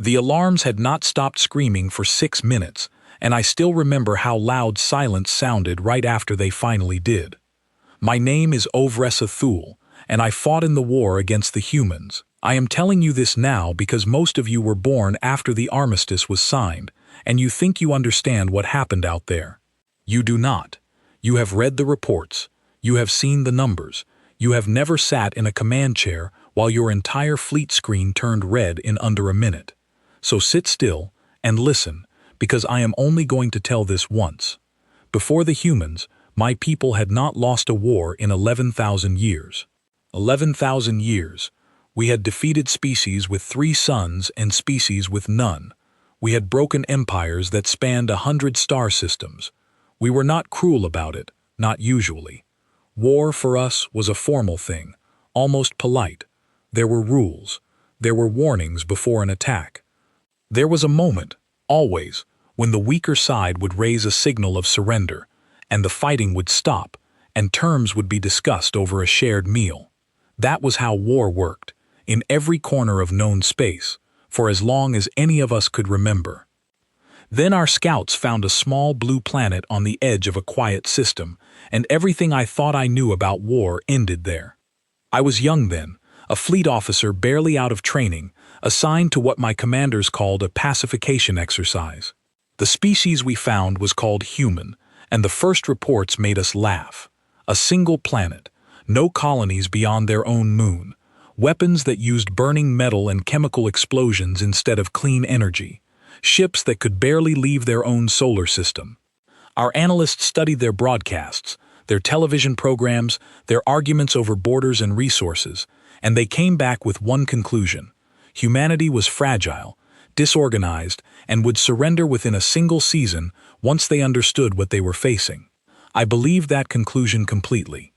The alarms had not stopped screaming for 6 minutes, and I still remember how loud silence sounded right after they finally did. My name is Ovressa Thule, and I fought in the war against the humans. I am telling you this now because most of you were born after the armistice was signed, and you think you understand what happened out there. You do not. You have read the reports. You have seen the numbers. You have never sat in a command chair while your entire fleet screen turned red in under a minute. So sit still and listen, because I am only going to tell this once. Before the humans, my people had not lost a war in 11,000 years. 11,000 years. We had defeated species with 3 suns and species with none. We had broken empires that spanned 100 star systems. We were not cruel about it, not usually. War for us was a formal thing, almost polite. There were rules. There were warnings before an attack. There was a moment, always, when the weaker side would raise a signal of surrender, and the fighting would stop, and terms would be discussed over a shared meal. That was how war worked, in every corner of known space, for as long as any of us could remember. Then our scouts found a small blue planet on the edge of a quiet system, and everything I thought I knew about war ended there. I was young then, a fleet officer barely out of training, assigned to what my commanders called a pacification exercise. The species we found was called human, and the first reports made us laugh. A single planet, no colonies beyond their own moon, weapons that used burning metal and chemical explosions instead of clean energy, ships that could barely leave their own solar system. Our analysts studied their broadcasts, their television programs, their arguments over borders and resources, and they came back with one conclusion. Humanity was fragile, disorganized, and would surrender within a single season once they understood what they were facing. I believed that conclusion completely.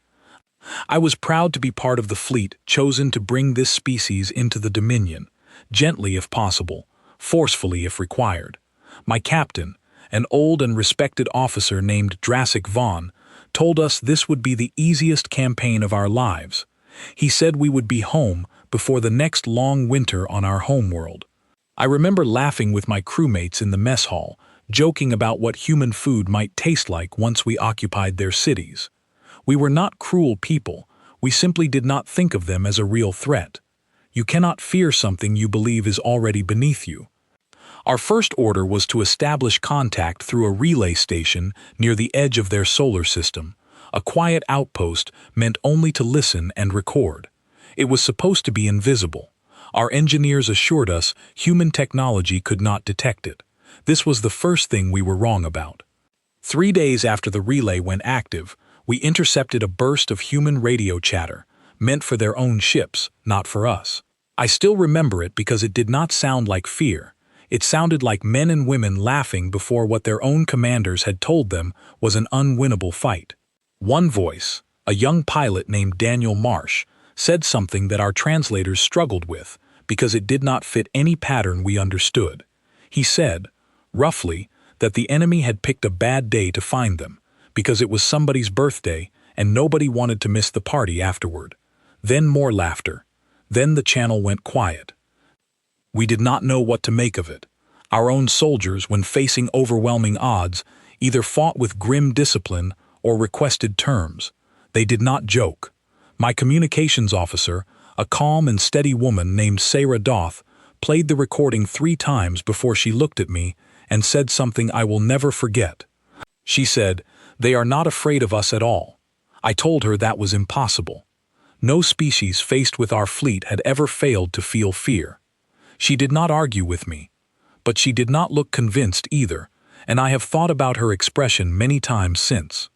I was proud to be part of the fleet chosen to bring this species into the Dominion, gently if possible, forcefully if required. My captain, an old and respected officer named Drassic Vaughn, told us this would be the easiest campaign of our lives. He said we would be home before the next long winter on our homeworld. I remember laughing with my crewmates in the mess hall, joking about what human food might taste like once we occupied their cities. We were not cruel people, we simply did not think of them as a real threat. You cannot fear something you believe is already beneath you. Our first order was to establish contact through a relay station near the edge of their solar system, a quiet outpost meant only to listen and record. It was supposed to be invisible. Our engineers assured us human technology could not detect it. This was the first thing we were wrong about. 3 days after the relay went active, we intercepted a burst of human radio chatter, meant for their own ships, not for us. I still remember it because it did not sound like fear. It sounded like men and women laughing before what their own commanders had told them was an unwinnable fight. One voice, a young pilot named Daniel Marsh, said something that our translators struggled with because it did not fit any pattern we understood. He said, roughly, that the enemy had picked a bad day to find them, because it was somebody's birthday and nobody wanted to miss the party afterward. Then more laughter. Then the channel went quiet. We did not know what to make of it. Our own soldiers, when facing overwhelming odds, either fought with grim discipline or requested terms. They did not joke. My communications officer, a calm and steady woman named Sarah Doth, played the recording 3 times before she looked at me and said something I will never forget. She said, "They are not afraid of us at all." I told her that was impossible. No species faced with our fleet had ever failed to feel fear. She did not argue with me, but she did not look convinced either, and I have thought about her expression many times since.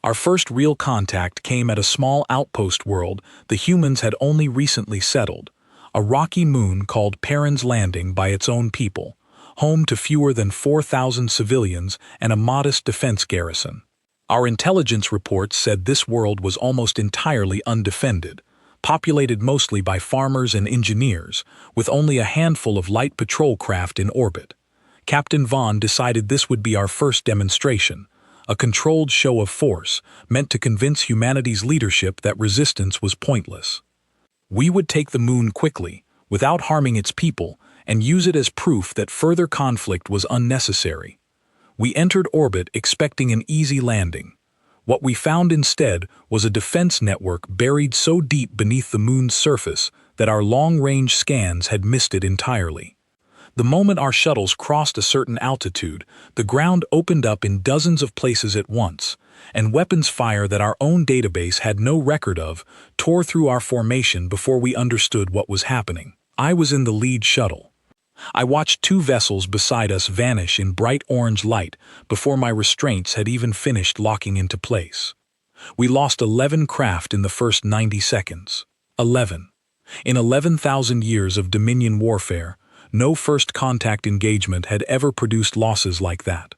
Our first real contact came at a small outpost world the humans had only recently settled, a rocky moon called Perrin's Landing by its own people, home to fewer than 4,000 civilians and a modest defense garrison. Our intelligence reports said this world was almost entirely undefended, populated mostly by farmers and engineers, with only a handful of light patrol craft in orbit. Captain Vaughn decided this would be our first demonstration, a controlled show of force meant to convince humanity's leadership that resistance was pointless. We would take the moon quickly, without harming its people, and use it as proof that further conflict was unnecessary. We entered orbit expecting an easy landing. What we found instead was a defense network buried so deep beneath the moon's surface that our long-range scans had missed it entirely. The moment our shuttles crossed a certain altitude, the ground opened up in dozens of places at once, and weapons fire that our own database had no record of tore through our formation before we understood what was happening. I was in the lead shuttle. I watched two vessels beside us vanish in bright orange light before my restraints had even finished locking into place. We lost 11 craft in the first 90 seconds. 11. In 11,000 years of Dominion warfare, no first contact engagement had ever produced losses like that.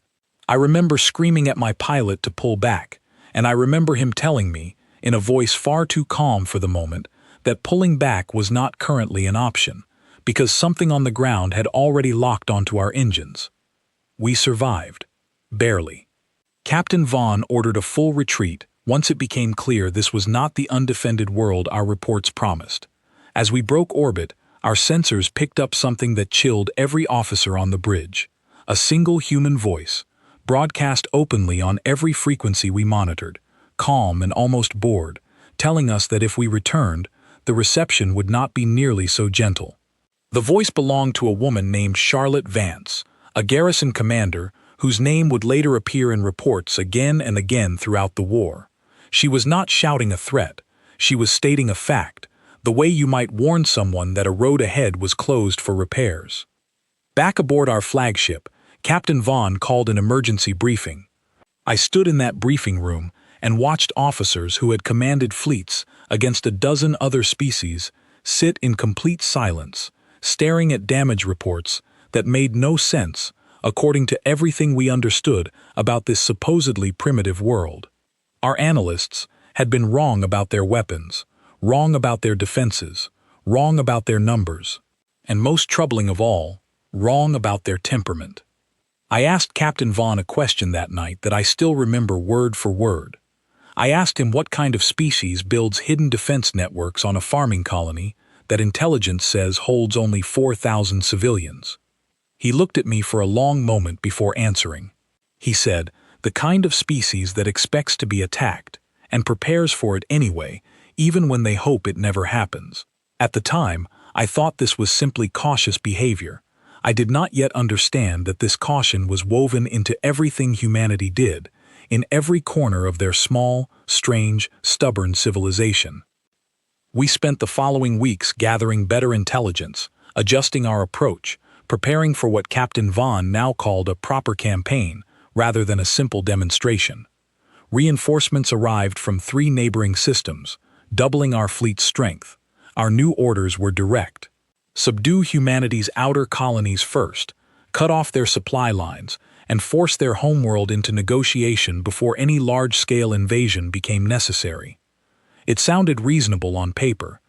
I remember screaming at my pilot to pull back, and I remember him telling me, in a voice far too calm for the moment, that pulling back was not currently an option, because something on the ground had already locked onto our engines. We survived. Barely. Captain Vaughn ordered a full retreat once it became clear this was not the undefended world our reports promised. As we broke orbit, our sensors picked up something that chilled every officer on the bridge. A single human voice, broadcast openly on every frequency we monitored, calm and almost bored, telling us that if we returned, the reception would not be nearly so gentle. The voice belonged to a woman named Charlotte Vance, a garrison commander whose name would later appear in reports again and again throughout the war. She was not shouting a threat, she was stating a fact, the way you might warn someone that a road ahead was closed for repairs. Back aboard our flagship, Captain Vaughn called an emergency briefing. I stood in that briefing room and watched officers who had commanded fleets against a dozen other species sit in complete silence, staring at damage reports that made no sense according to everything we understood about this supposedly primitive world. Our analysts had been wrong about their weapons, wrong about their defenses, wrong about their numbers, and most troubling of all, wrong about their temperament. I asked Captain Vaughn a question that night that I still remember word for word. I asked him what kind of species builds hidden defense networks on a farming colony that intelligence says holds only 4,000 civilians. He looked at me for a long moment before answering. He said, the kind of species that expects to be attacked and prepares for it anyway, even when they hope it never happens. At the time, I thought this was simply cautious behavior. I did not yet understand that this caution was woven into everything humanity did, in every corner of their small, strange, stubborn civilization. We spent the following weeks gathering better intelligence, adjusting our approach, preparing for what Captain Vaughn now called a proper campaign, rather than a simple demonstration. Reinforcements arrived from 3 neighboring systems, doubling our fleet's strength. Our new orders were direct. Subdue humanity's outer colonies first, cut off their supply lines, and force their homeworld into negotiation before any large-scale invasion became necessary. It sounded reasonable on paper.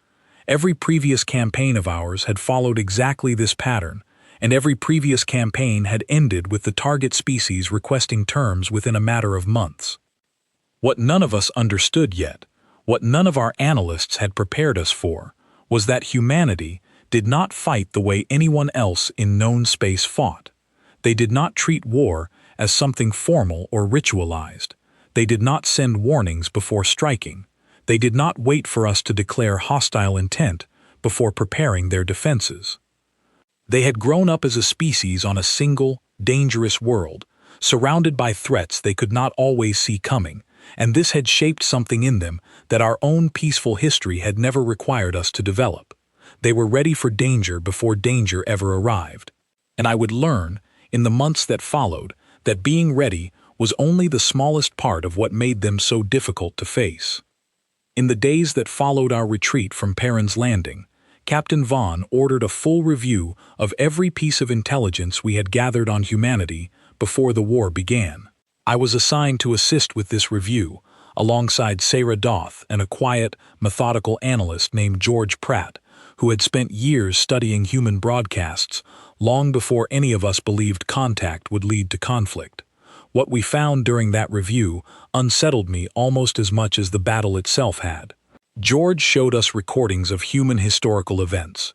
Every previous campaign of ours had followed exactly this pattern, and every previous campaign had ended with the target species requesting terms within a matter of months. What none of us understood yet, what none of our analysts had prepared us for, was that humanity did not fight the way anyone else in known space fought. They did not treat war as something formal or ritualized. They did not send warnings before striking. They did not wait for us to declare hostile intent before preparing their defenses. They had grown up as a species on a single, dangerous world, surrounded by threats they could not always see coming, and this had shaped something in them that our own peaceful history had never required us to develop. They were ready for danger before danger ever arrived. And I would learn, in the months that followed, that being ready was only the smallest part of what made them so difficult to face. In the days that followed our retreat from Perrin's Landing, Captain Vaughn ordered a full review of every piece of intelligence we had gathered on humanity before the war began. I was assigned to assist with this review, alongside Sarah Doth and a quiet, methodical analyst named George Pratt, who had spent years studying human broadcasts long before any of us believed contact would lead to conflict. What we found during that review unsettled me almost as much as the battle itself had. George showed us recordings of human historical events,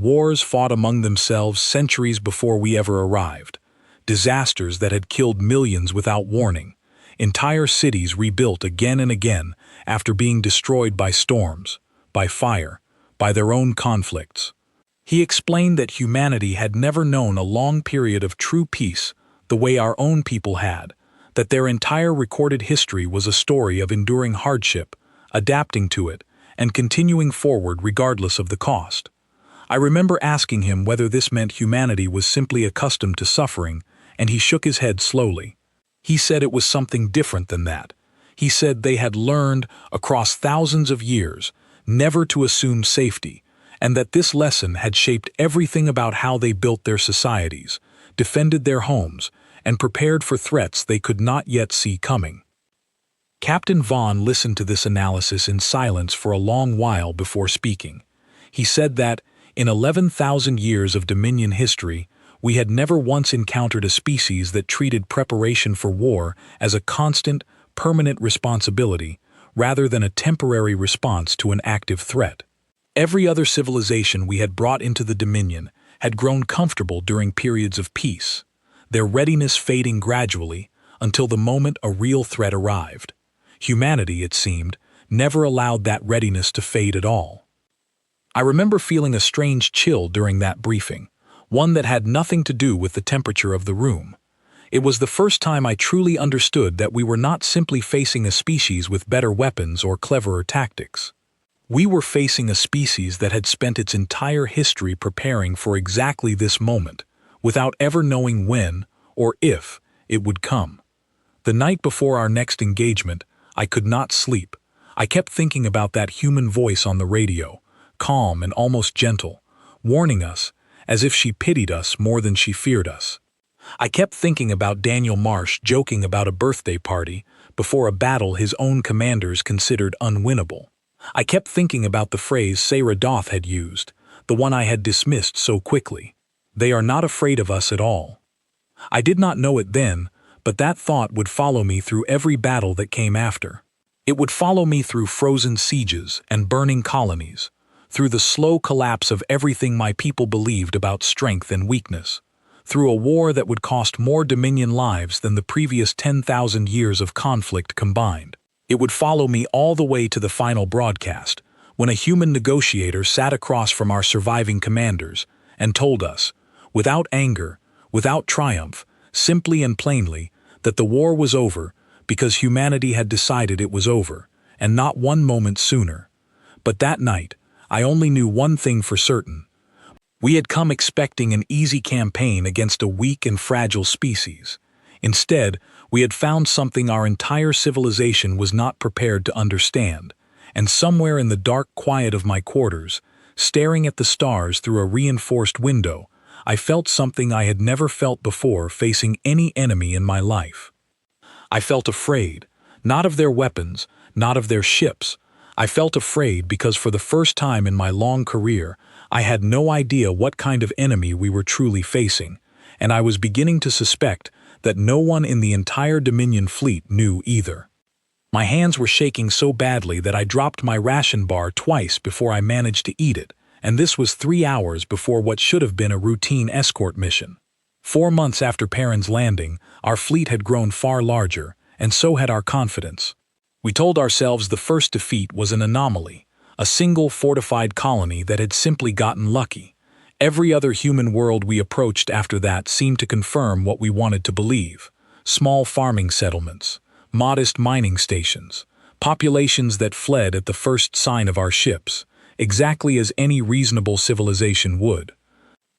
Wars fought among themselves centuries before we ever arrived. Disasters that had killed millions without warning. Entire cities rebuilt again and again after being destroyed by storms, by fire, by their own conflicts. He explained that humanity had never known a long period of true peace the way our own people had, that their entire recorded history was a story of enduring hardship, adapting to it, and continuing forward regardless of the cost. I remember asking him whether this meant humanity was simply accustomed to suffering, and he shook his head slowly. He said it was something different than that. He said they had learned, across thousands of years, never to assume safety, and that this lesson had shaped everything about how they built their societies, defended their homes, and prepared for threats they could not yet see coming. Captain Vaughn listened to this analysis in silence for a long while before speaking. He said that, in 11,000 years of Dominion history, we had never once encountered a species that treated preparation for war as a constant, permanent responsibility, rather than a temporary response to an active threat. Every other civilization we had brought into the Dominion had grown comfortable during periods of peace, their readiness fading gradually until the moment a real threat arrived. Humanity, it seemed, never allowed that readiness to fade at all. I remember feeling a strange chill during that briefing, one that had nothing to do with the temperature of the room. It was the first time I truly understood that we were not simply facing a species with better weapons or cleverer tactics. We were facing a species that had spent its entire history preparing for exactly this moment, without ever knowing when, or if, it would come. The night before our next engagement, I could not sleep. I kept thinking about that human voice on the radio, calm and almost gentle, warning us, as if she pitied us more than she feared us. I kept thinking about Daniel Marsh joking about a birthday party before a battle his own commanders considered unwinnable. I kept thinking about the phrase Sarah Doth had used, the one I had dismissed so quickly. They are not afraid of us at all. I did not know it then, but that thought would follow me through every battle that came after. It would follow me through frozen sieges and burning colonies, through the slow collapse of everything my people believed about strength and weakness, through a war that would cost more Dominion lives than the previous 10,000 years of conflict combined. It would follow me all the way to the final broadcast, when a human negotiator sat across from our surviving commanders and told us, without anger, without triumph, simply and plainly, that the war was over because humanity had decided it was over, and not one moment sooner. But that night, I only knew one thing for certain. We had come expecting an easy campaign against a weak and fragile species. Instead, we had found something our entire civilization was not prepared to understand, and somewhere in the dark quiet of my quarters, staring at the stars through a reinforced window, I felt something I had never felt before facing any enemy in my life. I felt afraid, not of their weapons, not of their ships. I felt afraid because for the first time in my long career, I had no idea what kind of enemy we were truly facing, and I was beginning to suspect that no one in the entire Dominion fleet knew either. My hands were shaking so badly that I dropped my ration bar twice before I managed to eat it, and this was 3 hours before what should have been a routine escort mission. 4 months after Perrin's landing, our fleet had grown far larger, and so had our confidence. We told ourselves the first defeat was an anomaly, a single fortified colony that had simply gotten lucky. Every other human world we approached after that seemed to confirm what we wanted to believe. Small farming settlements, modest mining stations, populations that fled at the first sign of our ships, exactly as any reasonable civilization would.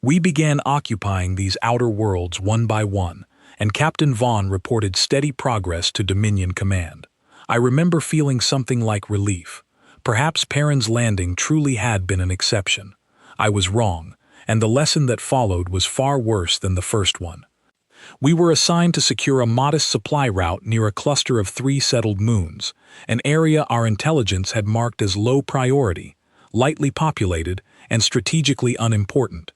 We began occupying these outer worlds one by one, and Captain Vaughn reported steady progress to Dominion Command. I remember feeling something like relief. Perhaps Perrin's landing truly had been an exception. I was wrong, and the lesson that followed was far worse than the first one. We were assigned to secure a modest supply route near a cluster of 3 settled moons, an area our intelligence had marked as low priority, lightly populated, and strategically unimportant.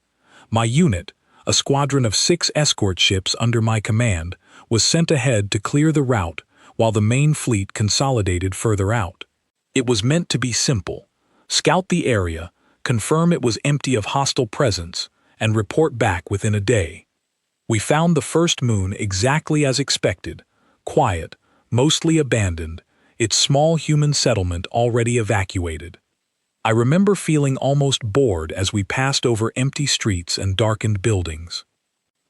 My unit, a squadron of 6 escort ships under my command, was sent ahead to clear the route while the main fleet consolidated further out. It was meant to be simple: scout the area, confirm it was empty of hostile presence, and report back within a day. We found the first moon exactly as expected, quiet, mostly abandoned, its small human settlement already evacuated. I remember feeling almost bored as we passed over empty streets and darkened buildings.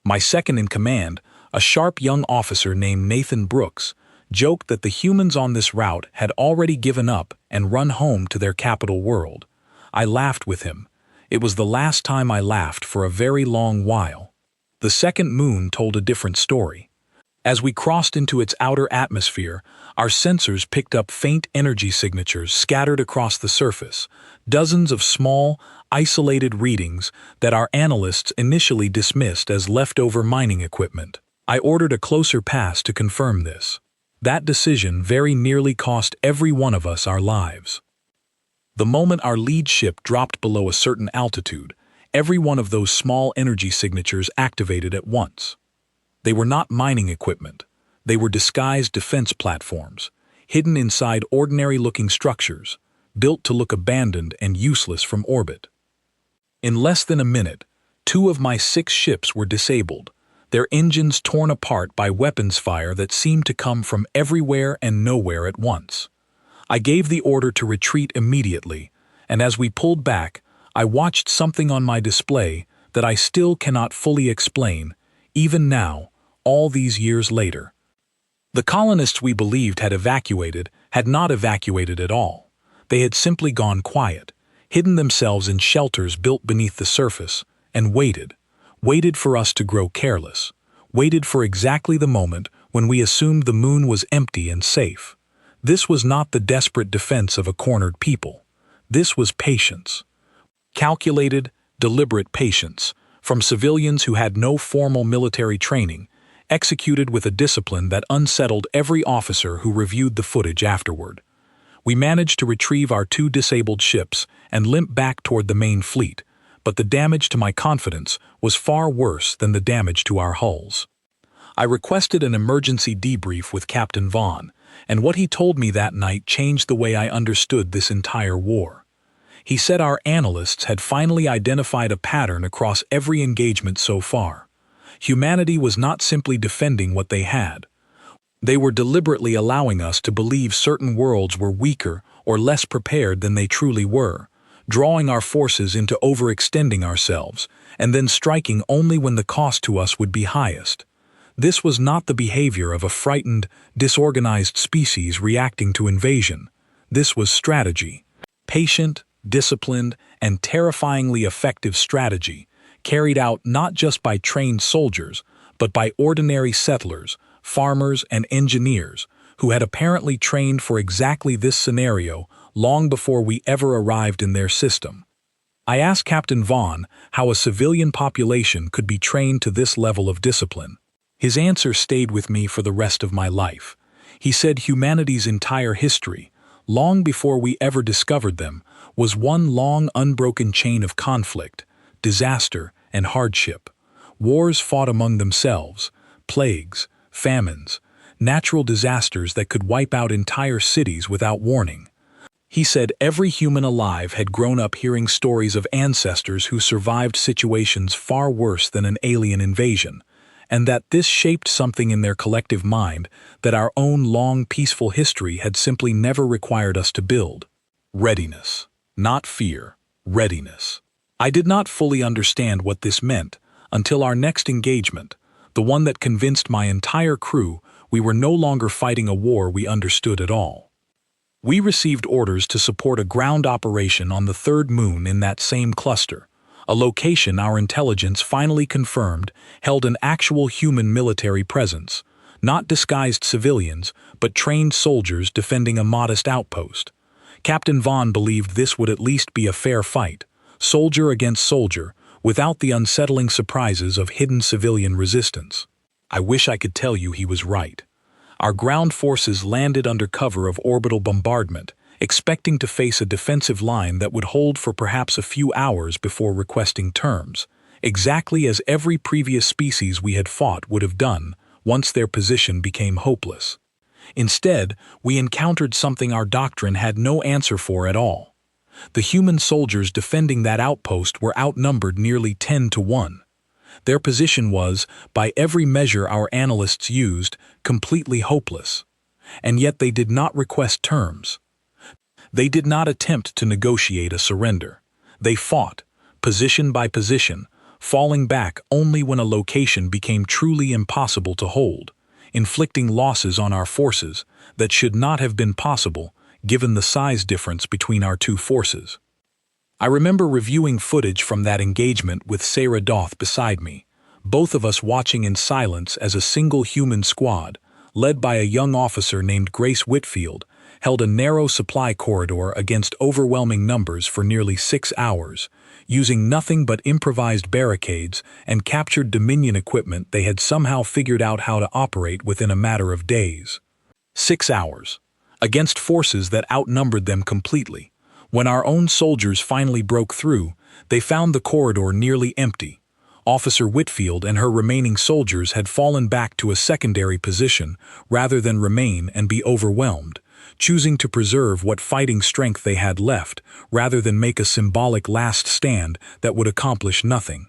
My second-in-command, a sharp young officer named Nathan Brooks, joked that the humans on this route had already given up and run home to their capital world. I laughed with him. It was the last time I laughed for a very long while. The second moon told a different story. As we crossed into its outer atmosphere, our sensors picked up faint energy signatures scattered across the surface, dozens of small, isolated readings that our analysts initially dismissed as leftover mining equipment. I ordered a closer pass to confirm this. That decision very nearly cost every one of us our lives. The moment our lead ship dropped below a certain altitude, every one of those small energy signatures activated at once. They were not mining equipment. They were disguised defense platforms, hidden inside ordinary-looking structures, built to look abandoned and useless from orbit. In less than a minute, 2 of my 6 ships were disabled, their engines torn apart by weapons fire that seemed to come from everywhere and nowhere at once. I gave the order to retreat immediately, and as we pulled back, I watched something on my display that I still cannot fully explain, even now, all these years later. The colonists we believed had evacuated had not evacuated at all. They had simply gone quiet, hidden themselves in shelters built beneath the surface, and waited for us to grow careless, waited for exactly the moment when we assumed the moon was empty and safe. This was not the desperate defense of a cornered people. This was patience. Calculated, deliberate patience, from civilians who had no formal military training, executed with a discipline that unsettled every officer who reviewed the footage afterward. We managed to retrieve our 2 disabled ships and limp back toward the main fleet, but the damage to my confidence was far worse than the damage to our hulls. I requested an emergency debrief with Captain Vaughn, and what he told me that night changed the way I understood this entire war. He said our analysts had finally identified a pattern across every engagement so far. Humanity was not simply defending what they had. They were deliberately allowing us to believe certain worlds were weaker or less prepared than they truly were, drawing our forces into overextending ourselves, and then striking only when the cost to us would be highest. This was not the behavior of a frightened, disorganized species reacting to invasion. This was strategy. Patient, disciplined, and terrifyingly effective strategy, carried out not just by trained soldiers, but by ordinary settlers, farmers, and engineers who had apparently trained for exactly this scenario long before we ever arrived in their system. I asked Captain Vaughn how a civilian population could be trained to this level of discipline. His answer stayed with me for the rest of my life. He said humanity's entire history, long before we ever discovered them, was one long unbroken chain of conflict, disaster, and hardship. Wars fought among themselves, plagues, famines, natural disasters that could wipe out entire cities without warning. He said every human alive had grown up hearing stories of ancestors who survived situations far worse than an alien invasion, and that this shaped something in their collective mind that our own long, peaceful history had simply never required us to build. Readiness. Not fear. Readiness. I did not fully understand what this meant until our next engagement, the one that convinced my entire crew we were no longer fighting a war we understood at all. We received orders to support a ground operation on the 3rd moon in that same cluster, a location our intelligence finally confirmed held an actual human military presence, not disguised civilians, but trained soldiers defending a modest outpost. Captain Vaughn believed this would at least be a fair fight, soldier against soldier, without the unsettling surprises of hidden civilian resistance. I wish I could tell you he was right. Our ground forces landed under cover of orbital bombardment, expecting to face a defensive line that would hold for perhaps a few hours before requesting terms, exactly as every previous species we had fought would have done once their position became hopeless. Instead, we encountered something our doctrine had no answer for at all. The human soldiers defending that outpost were outnumbered nearly 10-1. Their position was, by every measure our analysts used, completely hopeless. And yet they did not request terms. They did not attempt to negotiate a surrender. They fought, position by position, falling back only when a location became truly impossible to hold, inflicting losses on our forces that should not have been possible given the size difference between our two forces. I remember reviewing footage from that engagement with Sarah Doth beside me, both of us watching in silence as a single human squad, led by a young officer named Grace Whitfield, held a narrow supply corridor against overwhelming numbers for nearly 6 hours, using nothing but improvised barricades and captured Dominion equipment they had somehow figured out how to operate within a matter of days. 6 hours, against forces that outnumbered them completely. When our own soldiers finally broke through, they found the corridor nearly empty. Officer Whitfield and her remaining soldiers had fallen back to a secondary position rather than remain and be overwhelmed, choosing to preserve what fighting strength they had left rather than make a symbolic last stand that would accomplish nothing.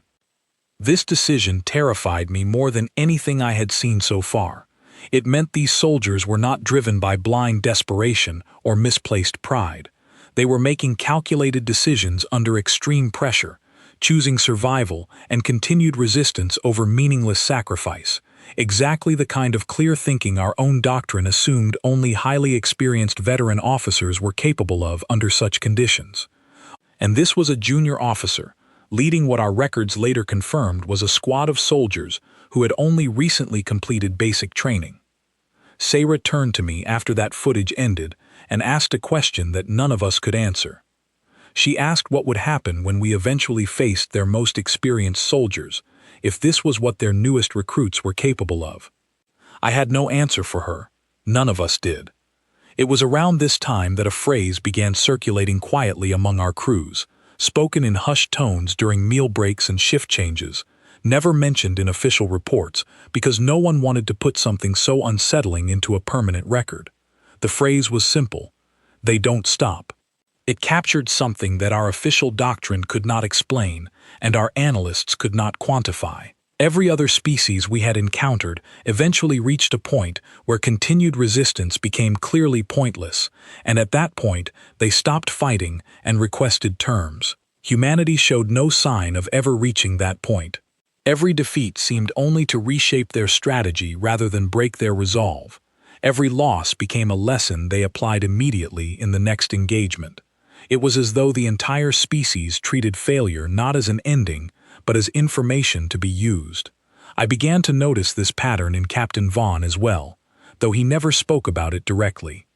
This decision terrified me more than anything I had seen so far. It meant these soldiers were not driven by blind desperation or misplaced pride. They were making calculated decisions under extreme pressure, choosing survival and continued resistance over meaningless sacrifice, exactly the kind of clear thinking our own doctrine assumed only highly experienced veteran officers were capable of under such conditions. And this was a junior officer, leading what our records later confirmed was a squad of soldiers who had only recently completed basic training. Sarah turned to me after that footage ended and asked a question that none of us could answer. She asked what would happen when we eventually faced their most experienced soldiers, if this was what their newest recruits were capable of. I had no answer for her. None of us did. It was around this time that a phrase began circulating quietly among our crews, spoken in hushed tones during meal breaks and shift changes, never mentioned in official reports because no one wanted to put something so unsettling into a permanent record. The phrase was simple: "They don't stop." It captured something that our official doctrine could not explain and our analysts could not quantify. Every other species we had encountered eventually reached a point where continued resistance became clearly pointless, and at that point they stopped fighting and requested terms. Humanity showed no sign of ever reaching that point. Every defeat seemed only to reshape their strategy rather than break their resolve. Every loss became a lesson they applied immediately in the next engagement. It was as though the entire species treated failure not as an ending, but as information to be used. I began to notice this pattern in Captain Vaughn as well, though he never spoke about it directly.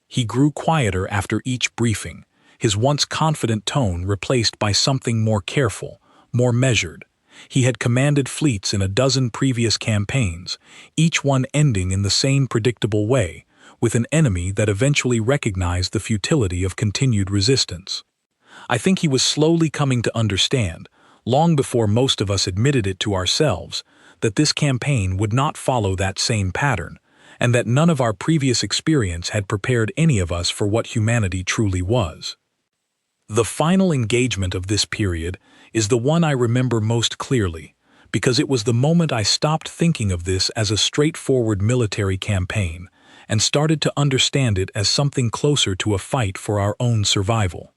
He grew quieter after each briefing, his once confident tone replaced by something more careful, more measured. He had commanded fleets in a dozen previous campaigns, each one ending in the same predictable way, with an enemy that eventually recognized the futility of continued resistance. I think he was slowly coming to understand, long before most of us admitted it to ourselves, that this campaign would not follow that same pattern, and that none of our previous experience had prepared any of us for what humanity truly was. The final engagement of this period is the one I remember most clearly, because it was the moment I stopped thinking of this as a straightforward military campaign and started to understand it as something closer to a fight for our own survival.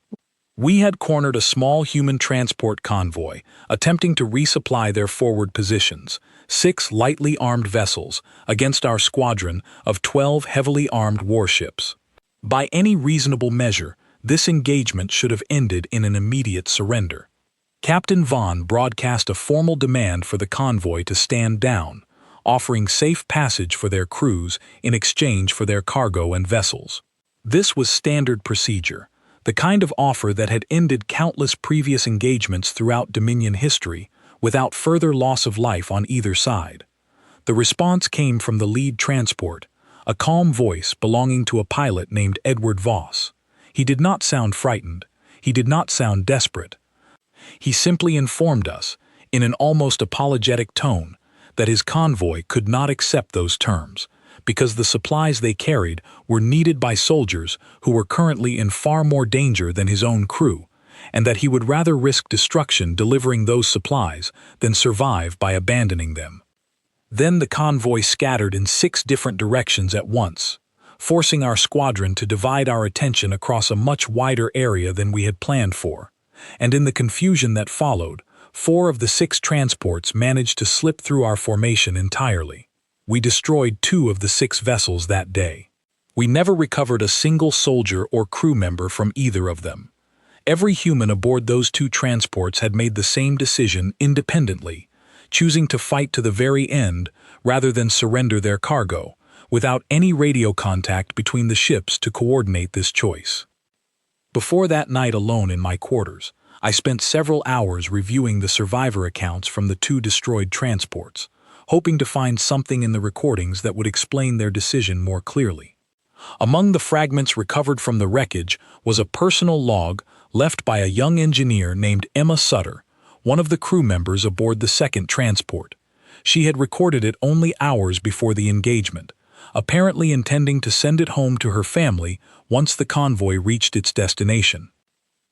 We had cornered a small human transport convoy, attempting to resupply their forward positions, 6 lightly armed vessels against our squadron of 12 heavily armed warships. By any reasonable measure, this engagement should have ended in an immediate surrender. Captain Vaughn broadcast a formal demand for the convoy to stand down, offering safe passage for their crews in exchange for their cargo and vessels. This was standard procedure, the kind of offer that had ended countless previous engagements throughout Dominion history without further loss of life on either side. The response came from the lead transport, a calm voice belonging to a pilot named Edward Voss. He did not sound frightened. He did not sound desperate. He simply informed us, in an almost apologetic tone, that his convoy could not accept those terms, because the supplies they carried were needed by soldiers who were currently in far more danger than his own crew, and that he would rather risk destruction delivering those supplies than survive by abandoning them. Then the convoy scattered in 6 different directions at once, forcing our squadron to divide our attention across a much wider area than we had planned for, and in the confusion that followed, 4 of the 6 transports managed to slip through our formation entirely. We destroyed 2 of the 6 vessels that day. We never recovered a single soldier or crew member from either of them. Every human aboard those 2 transports had made the same decision independently, choosing to fight to the very end rather than surrender their cargo, without any radio contact between the ships to coordinate this choice. Before that night alone in my quarters, I spent several hours reviewing the survivor accounts from the 2 destroyed transports, hoping to find something in the recordings that would explain their decision more clearly. Among the fragments recovered from the wreckage was a personal log left by a young engineer named Emma Sutter, one of the crew members aboard the 2nd transport. She had recorded it only hours before the engagement, apparently intending to send it home to her family once the convoy reached its destination.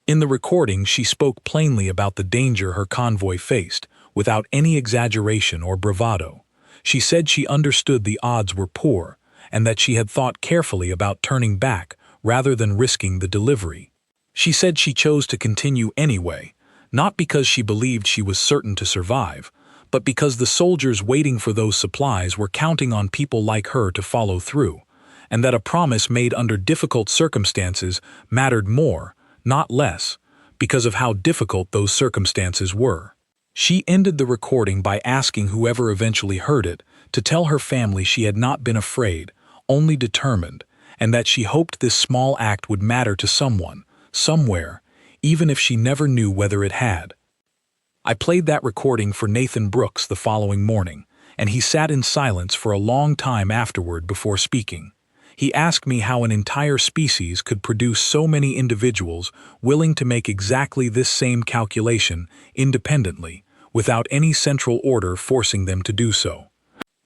In the recording, she spoke plainly about the danger her convoy faced, without any exaggeration or bravado. She said she understood the odds were poor, and that she had thought carefully about turning back rather than risking the delivery. She said she chose to continue anyway, not because she believed she was certain to survive, but because the soldiers waiting for those supplies were counting on people like her to follow through, and that a promise made under difficult circumstances mattered more, not less, because of how difficult those circumstances were. She ended the recording by asking whoever eventually heard it to tell her family she had not been afraid, only determined, and that she hoped this small act would matter to someone, somewhere, even if she never knew whether it had. I played that recording for Nathan Brooks the following morning, and he sat in silence for a long time afterward before speaking. He asked me how an entire species could produce so many individuals willing to make exactly this same calculation independently, without any central order forcing them to do so.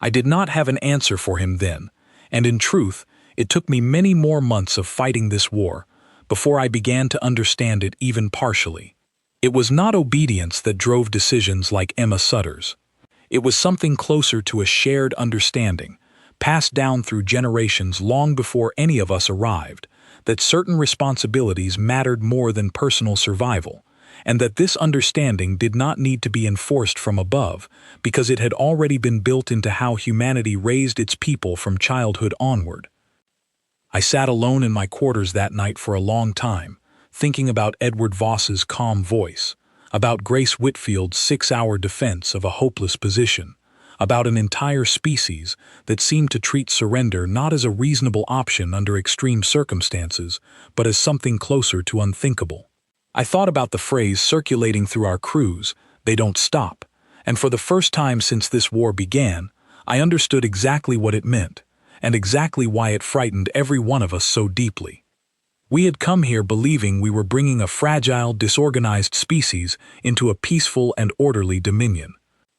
I did not have an answer for him then, and in truth, it took me many more months of fighting this war before I began to understand it even partially. It was not obedience that drove decisions like Emma Sutter's. It was something closer to a shared understanding, passed down through generations long before any of us arrived, that certain responsibilities mattered more than personal survival, and that this understanding did not need to be enforced from above because it had already been built into how humanity raised its people from childhood onward. I sat alone in my quarters that night for a long time, thinking about Edward Voss's calm voice, about Grace Whitfield's 6-hour defense of a hopeless position, about an entire species that seemed to treat surrender not as a reasonable option under extreme circumstances, but as something closer to unthinkable. I thought about the phrase circulating through our crews, "They don't stop," and for the first time since this war began, I understood exactly what it meant, and exactly why it frightened every one of us so deeply. We had come here believing we were bringing a fragile, disorganized species into a peaceful and orderly dominion.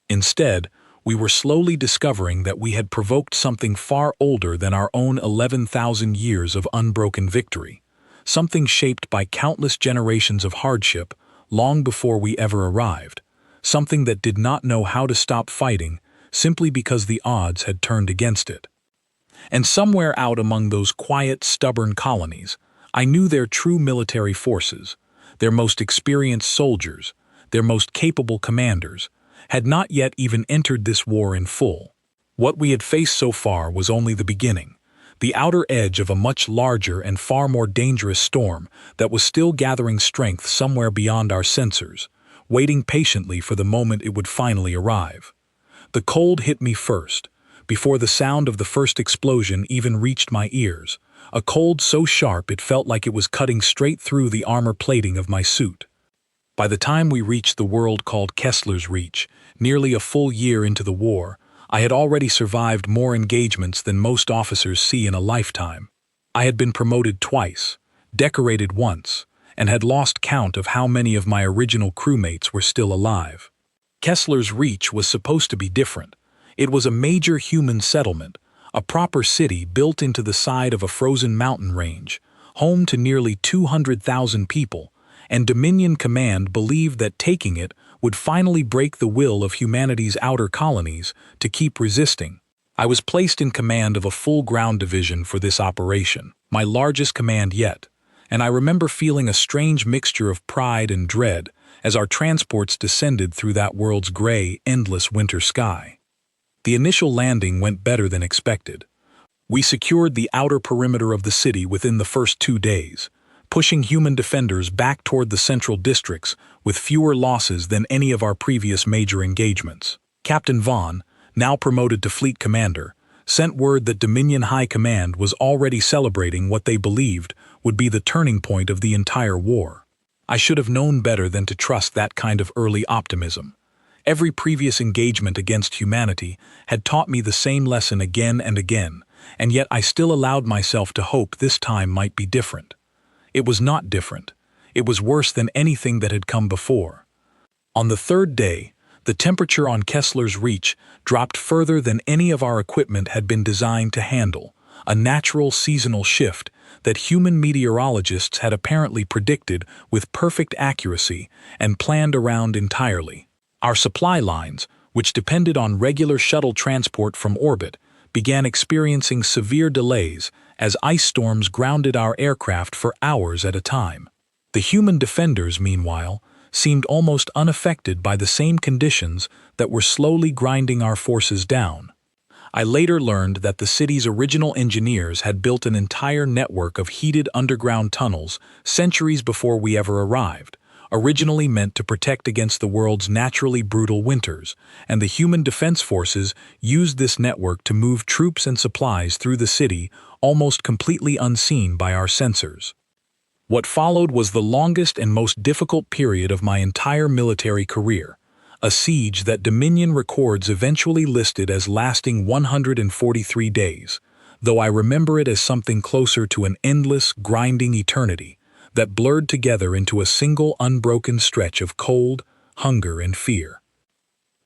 Instead, we were slowly discovering that we had provoked something far older than our own 11,000 years of unbroken victory, something shaped by countless generations of hardship long before we ever arrived, something that did not know how to stop fighting simply because the odds had turned against it. And somewhere out among those quiet, stubborn colonies, I knew their true military forces, their most experienced soldiers, their most capable commanders, had not yet even entered this war in full. What we had faced so far was only the beginning, the outer edge of a much larger and far more dangerous storm that was still gathering strength somewhere beyond our sensors, waiting patiently for the moment it would finally arrive. The cold hit me first, before the sound of the first explosion even reached my ears, a cold so sharp it felt like it was cutting straight through the armor plating of my suit. By the time we reached the world called Kessler's Reach, nearly a full year into the war, I had already survived more engagements than most officers see in a lifetime. I had been promoted twice, decorated once, and had lost count of how many of my original crewmates were still alive. Kessler's Reach was supposed to be different. It was a major human settlement, a proper city built into the side of a frozen mountain range, home to nearly 200,000 people, and Dominion Command believed that taking it would finally break the will of humanity's outer colonies to keep resisting. I was placed in command of a full ground division for this operation, my largest command yet, and I remember feeling a strange mixture of pride and dread as our transports descended through that world's gray, endless winter sky. The initial landing went better than expected. We secured the outer perimeter of the city within the first 2 days, pushing human defenders back toward the central districts with fewer losses than any of our previous major engagements. Captain Vaughn, now promoted to fleet commander, sent word that Dominion High Command was already celebrating what they believed would be the turning point of the entire war. I should have known better than to trust that kind of early optimism. Every previous engagement against humanity had taught me the same lesson again and again, and yet I still allowed myself to hope this time might be different. It was not different. It was worse than anything that had come before. On the 3rd day, the temperature on Kessler's Reach dropped further than any of our equipment had been designed to handle, a natural seasonal shift that human meteorologists had apparently predicted with perfect accuracy and planned around entirely. Our supply lines, which depended on regular shuttle transport from orbit, began experiencing severe delays as ice storms grounded our aircraft for hours at a time. The human defenders, meanwhile, seemed almost unaffected by the same conditions that were slowly grinding our forces down. I later learned that the city's original engineers had built an entire network of heated underground tunnels centuries before we ever arrived, originally meant to protect against the world's naturally brutal winters, and the human defense forces used this network to move troops and supplies through the city almost completely unseen by our sensors. What followed was the longest and most difficult period of my entire military career, a siege that Dominion records eventually listed as lasting 143 days, though I remember it as something closer to an endless, grinding eternity that blurred together into a single unbroken stretch of cold, hunger, and fear.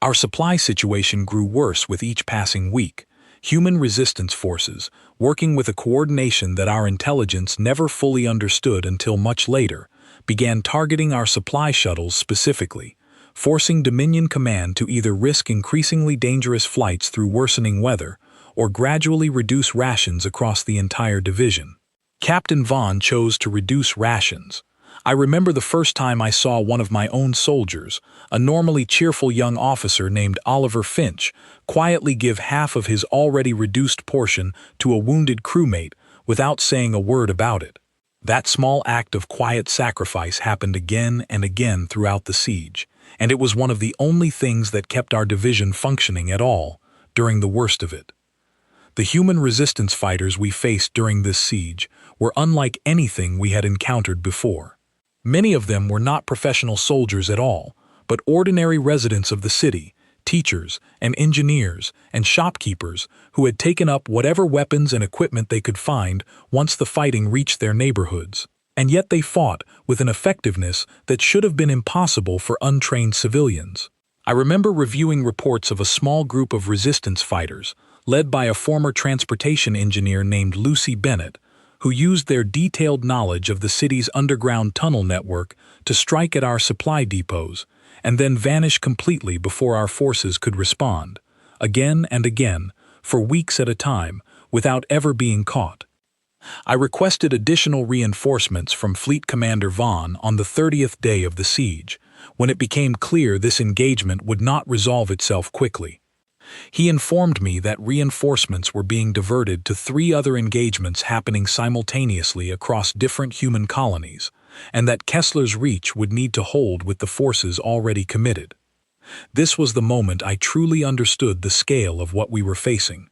Our supply situation grew worse with each passing week. Human resistance forces, working with a coordination that our intelligence never fully understood until much later, began targeting our supply shuttles specifically, forcing Dominion Command to either risk increasingly dangerous flights through worsening weather or gradually reduce rations across the entire division. Captain Vaughn chose to reduce rations. I remember the first time I saw one of my own soldiers, a normally cheerful young officer named Oliver Finch, quietly give half of his already reduced portion to a wounded crewmate without saying a word about it. That small act of quiet sacrifice happened again and again throughout the siege, and it was one of the only things that kept our division functioning at all during the worst of it. The human resistance fighters we faced during this siege were unlike anything we had encountered before. Many of them were not professional soldiers at all, but ordinary residents of the city, teachers and engineers and shopkeepers who had taken up whatever weapons and equipment they could find once the fighting reached their neighborhoods. And yet they fought with an effectiveness that should have been impossible for untrained civilians. I remember reviewing reports of a small group of resistance fighters, led by a former transportation engineer named Lucy Bennett, who used their detailed knowledge of the city's underground tunnel network to strike at our supply depots, and then vanish completely before our forces could respond, again and again, for weeks at a time, without ever being caught. I requested additional reinforcements from Fleet Commander Vaughn on the 30th day of the siege, when it became clear this engagement would not resolve itself quickly. He informed me that reinforcements were being diverted to 3 other engagements happening simultaneously across different human colonies, and that Kessler's Reach would need to hold with the forces already committed. This was the moment I truly understood the scale of what we were facing.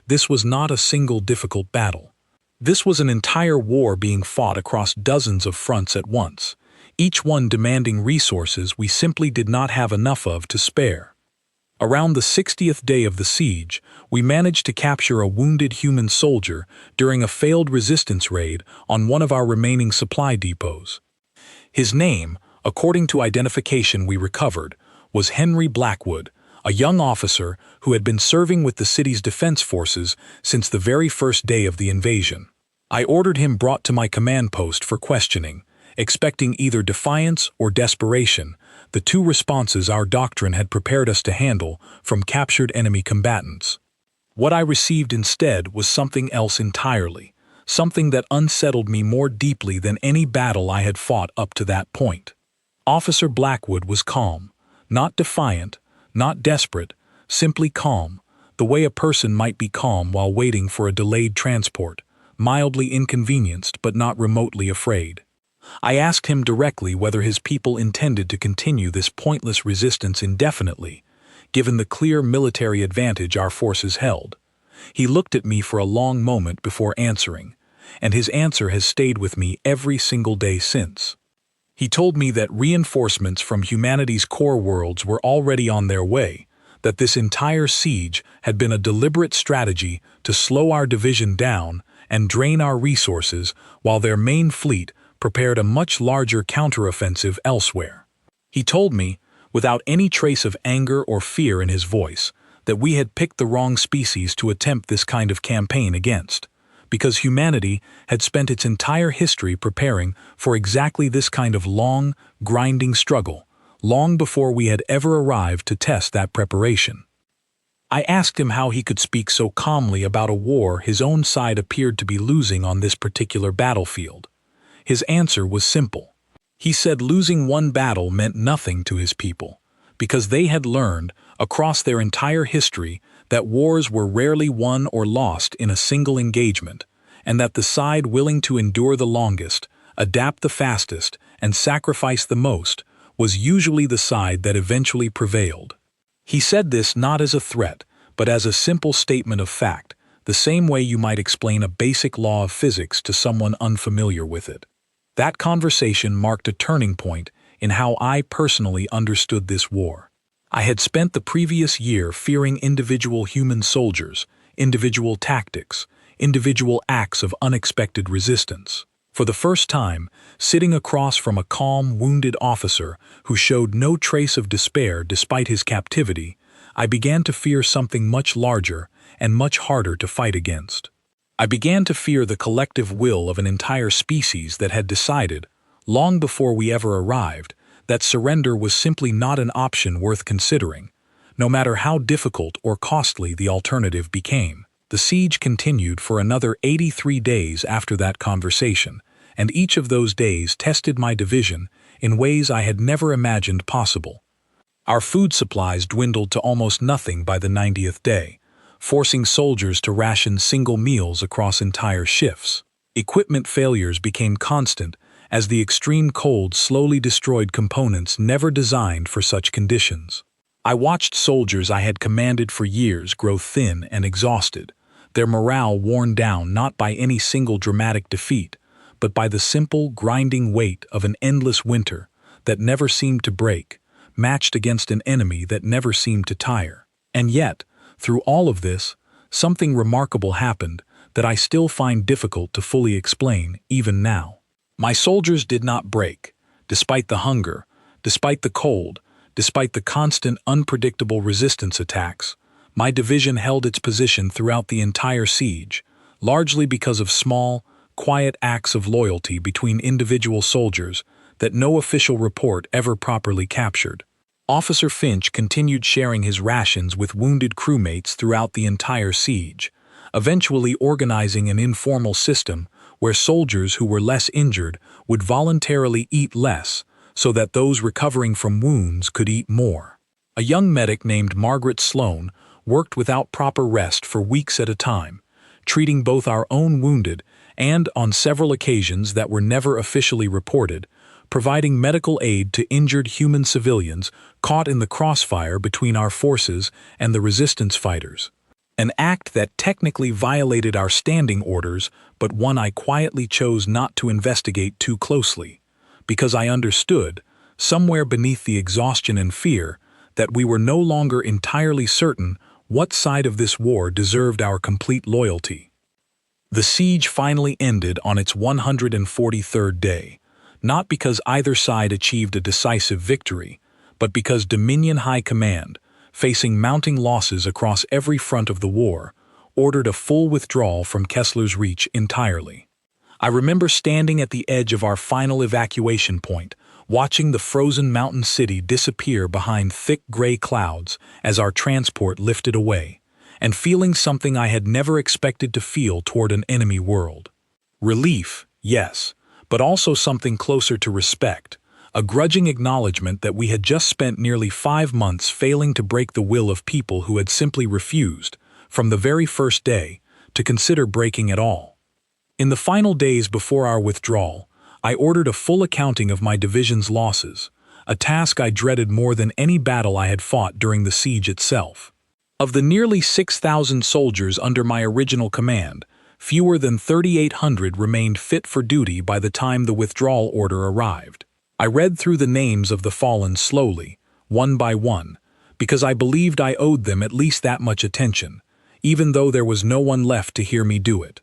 This was not a single difficult battle. This was an entire war being fought across dozens of fronts at once, each one demanding resources we simply did not have enough of to spare. Around the 60th day of the siege, we managed to capture a wounded human soldier during a failed resistance raid on one of our remaining supply depots. His name, according to identification we recovered, was Henry Blackwood, a young officer who had been serving with the city's defense forces since the very first day of the invasion. I ordered him brought to my command post for questioning, expecting either defiance or desperation, the two responses our doctrine had prepared us to handle from captured enemy combatants. What I received instead was something else entirely, something that unsettled me more deeply than any battle I had fought up to that point. Officer Blackwood was calm, not defiant, not desperate, simply calm, the way a person might be calm while waiting for a delayed transport, mildly inconvenienced but not remotely afraid. I asked him directly whether his people intended to continue this pointless resistance indefinitely, given the clear military advantage our forces held. He looked at me for a long moment before answering, and his answer has stayed with me every single day since. He told me that reinforcements from humanity's core worlds were already on their way, that this entire siege had been a deliberate strategy to slow our division down and drain our resources while their main fleet prepared a much larger counteroffensive elsewhere. He told me, without any trace of anger or fear in his voice, that we had picked the wrong species to attempt this kind of campaign against, because humanity had spent its entire history preparing for exactly this kind of long, grinding struggle, long before we had ever arrived to test that preparation. I asked him how he could speak so calmly about a war his own side appeared to be losing on this particular battlefield. His answer was simple. He said losing one battle meant nothing to his people, because they had learned, across their entire history, that wars were rarely won or lost in a single engagement, and that the side willing to endure the longest, adapt the fastest, and sacrifice the most was usually the side that eventually prevailed. He said this not as a threat, but as a simple statement of fact, the same way you might explain a basic law of physics to someone unfamiliar with it. That conversation marked a turning point in how I personally understood this war. I had spent the previous year fearing individual human soldiers, individual tactics, individual acts of unexpected resistance. For the first time, sitting across from a calm, wounded officer who showed no trace of despair despite his captivity, I began to fear something much larger and much harder to fight against. I began to fear the collective will of an entire species that had decided, long before we ever arrived, that surrender was simply not an option worth considering, no matter how difficult or costly the alternative became. The siege continued for another 83 days after that conversation, and each of those days tested my division in ways I had never imagined possible. Our food supplies dwindled to almost nothing by the 90th day, forcing soldiers to ration single meals across entire shifts. Equipment failures became constant as the extreme cold slowly destroyed components never designed for such conditions. I watched soldiers I had commanded for years grow thin and exhausted, their morale worn down not by any single dramatic defeat, but by the simple, grinding weight of an endless winter that never seemed to break, matched against an enemy that never seemed to tire. And yet, through all of this, something remarkable happened that I still find difficult to fully explain even now. My soldiers did not break, despite the hunger, despite the cold, despite the constant unpredictable resistance attacks. My division held its position throughout the entire siege, largely because of small, quiet acts of loyalty between individual soldiers that no official report ever properly captured. Officer Finch continued sharing his rations with wounded crewmates throughout the entire siege, eventually organizing an informal system where soldiers who were less injured would voluntarily eat less so that those recovering from wounds could eat more. A young medic named Margaret Sloan worked without proper rest for weeks at a time, treating both our own wounded and, on several occasions that were never officially reported, providing medical aid to injured human civilians caught in the crossfire between our forces and the resistance fighters. An act that technically violated our standing orders, but one I quietly chose not to investigate too closely, because I understood, somewhere beneath the exhaustion and fear, that we were no longer entirely certain what side of this war deserved our complete loyalty. The siege finally ended on its 143rd day, not because either side achieved a decisive victory, but because Dominion High Command, facing mounting losses across every front of the war, ordered a full withdrawal from Kessler's Reach entirely. I remember standing at the edge of our final evacuation point, watching the frozen mountain city disappear behind thick gray clouds as our transport lifted away, and feeling something I had never expected to feel toward an enemy world. Relief, yes, but also something closer to respect, a grudging acknowledgement that we had just spent nearly 5 months failing to break the will of people who had simply refused, from the very first day, to consider breaking at all. In the final days before our withdrawal, I ordered a full accounting of my division's losses, a task I dreaded more than any battle I had fought during the siege itself. Of the nearly 6,000 soldiers under my original command, fewer than 3,800 remained fit for duty by the time the withdrawal order arrived. I read through the names of the fallen slowly, one by one, because I believed I owed them at least that much attention, even though there was no one left to hear me do it.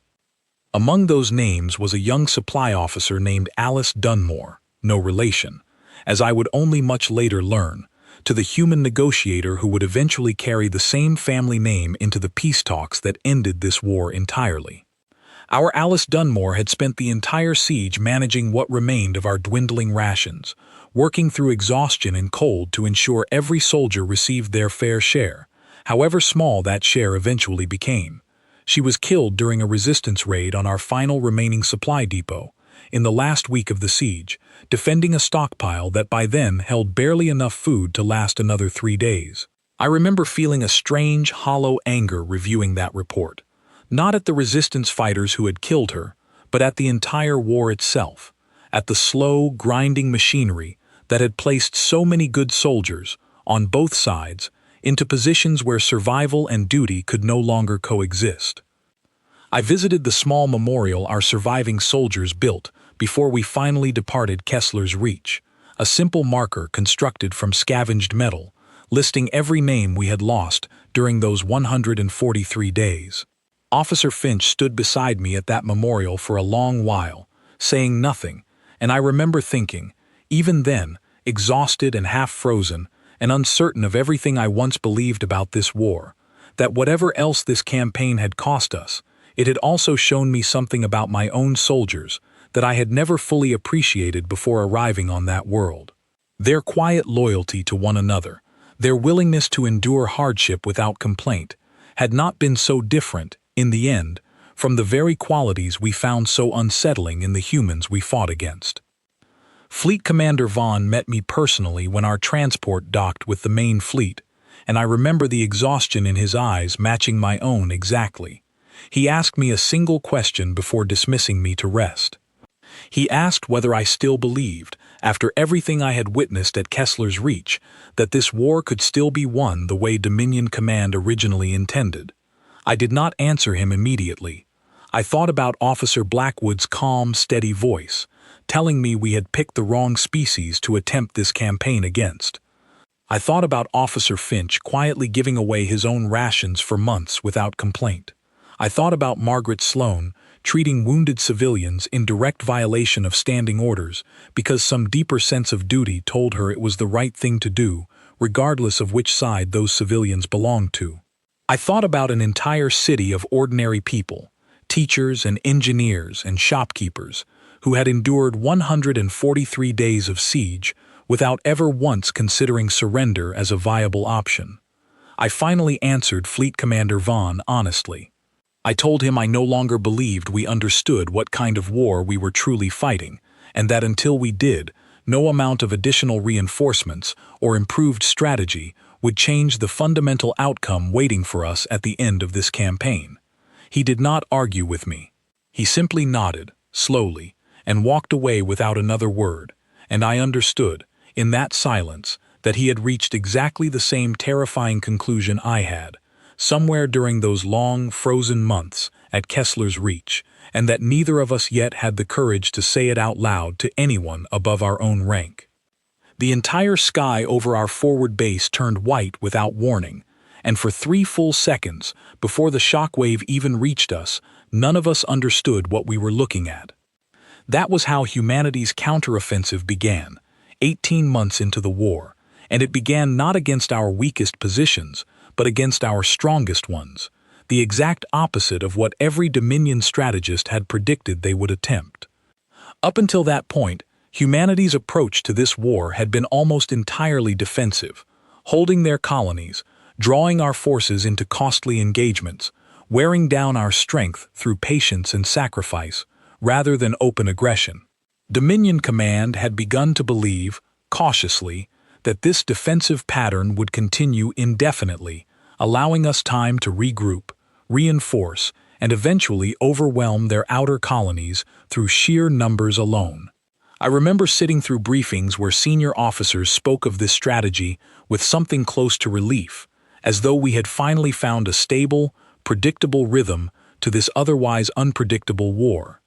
Among those names was a young supply officer named Alice Dunmore, no relation, as I would only much later learn, to the human negotiator who would eventually carry the same family name into the peace talks that ended this war entirely. Our Alice Dunmore had spent the entire siege managing what remained of our dwindling rations, working through exhaustion and cold to ensure every soldier received their fair share, however small that share eventually became. She was killed during a resistance raid on our final remaining supply depot, in the last week of the siege, defending a stockpile that by then held barely enough food to last another 3 days. I remember feeling a strange, hollow anger reviewing that report, not at the resistance fighters who had killed her, but at the entire war itself, at the slow, grinding machinery that had placed so many good soldiers, on both sides, into positions where survival and duty could no longer coexist. I visited the small memorial our surviving soldiers built before we finally departed Kessler's Reach, a simple marker constructed from scavenged metal, listing every name we had lost during those 143 days. Officer Finch stood beside me at that memorial for a long while, saying nothing, and I remember thinking, even then, exhausted and half-frozen, and uncertain of everything I once believed about this war, that whatever else this campaign had cost us, it had also shown me something about my own soldiers that I had never fully appreciated before arriving on that world. Their quiet loyalty to one another, their willingness to endure hardship without complaint, had not been so different, in the end, from the very qualities we found so unsettling in the humans we fought against. Fleet Commander Vaughn met me personally when our transport docked with the main fleet, and I remember the exhaustion in his eyes matching my own exactly. He asked me a single question before dismissing me to rest. He asked whether I still believed, after everything I had witnessed at Kessler's Reach, that this war could still be won the way Dominion Command originally intended. I did not answer him immediately. I thought about Officer Blackwood's calm, steady voice, telling me we had picked the wrong species to attempt this campaign against. I thought about Officer Finch quietly giving away his own rations for months without complaint. I thought about Margaret Sloan treating wounded civilians in direct violation of standing orders because some deeper sense of duty told her it was the right thing to do, regardless of which side those civilians belonged to. I thought about an entire city of ordinary people, teachers and engineers and shopkeepers, who had endured 143 days of siege without ever once considering surrender as a viable option. I finally answered Fleet Commander Vaughn honestly. I told him I no longer believed we understood what kind of war we were truly fighting, and that until we did, no amount of additional reinforcements or improved strategy would change the fundamental outcome waiting for us at the end of this campaign. He did not argue with me. He simply nodded, slowly, and walked away without another word, and I understood, in that silence, that he had reached exactly the same terrifying conclusion I had, somewhere during those long, frozen months at Kessler's Reach, and that neither of us yet had the courage to say it out loud to anyone above our own rank. The entire sky over our forward base turned white without warning, and for 3 full seconds, before the shockwave even reached us, none of us understood what we were looking at. That was how humanity's counteroffensive began, 18 months into the war, and it began not against our weakest positions, but against our strongest ones, the exact opposite of what every Dominion strategist had predicted they would attempt. Up until that point, humanity's approach to this war had been almost entirely defensive, holding their colonies, drawing our forces into costly engagements, wearing down our strength through patience and sacrifice, rather than open aggression. Dominion Command had begun to believe, cautiously, that this defensive pattern would continue indefinitely, allowing us time to regroup, reinforce, and eventually overwhelm their outer colonies through sheer numbers alone. I remember sitting through briefings where senior officers spoke of this strategy with something close to relief, as though we had finally found a stable, predictable rhythm to this otherwise unpredictable war.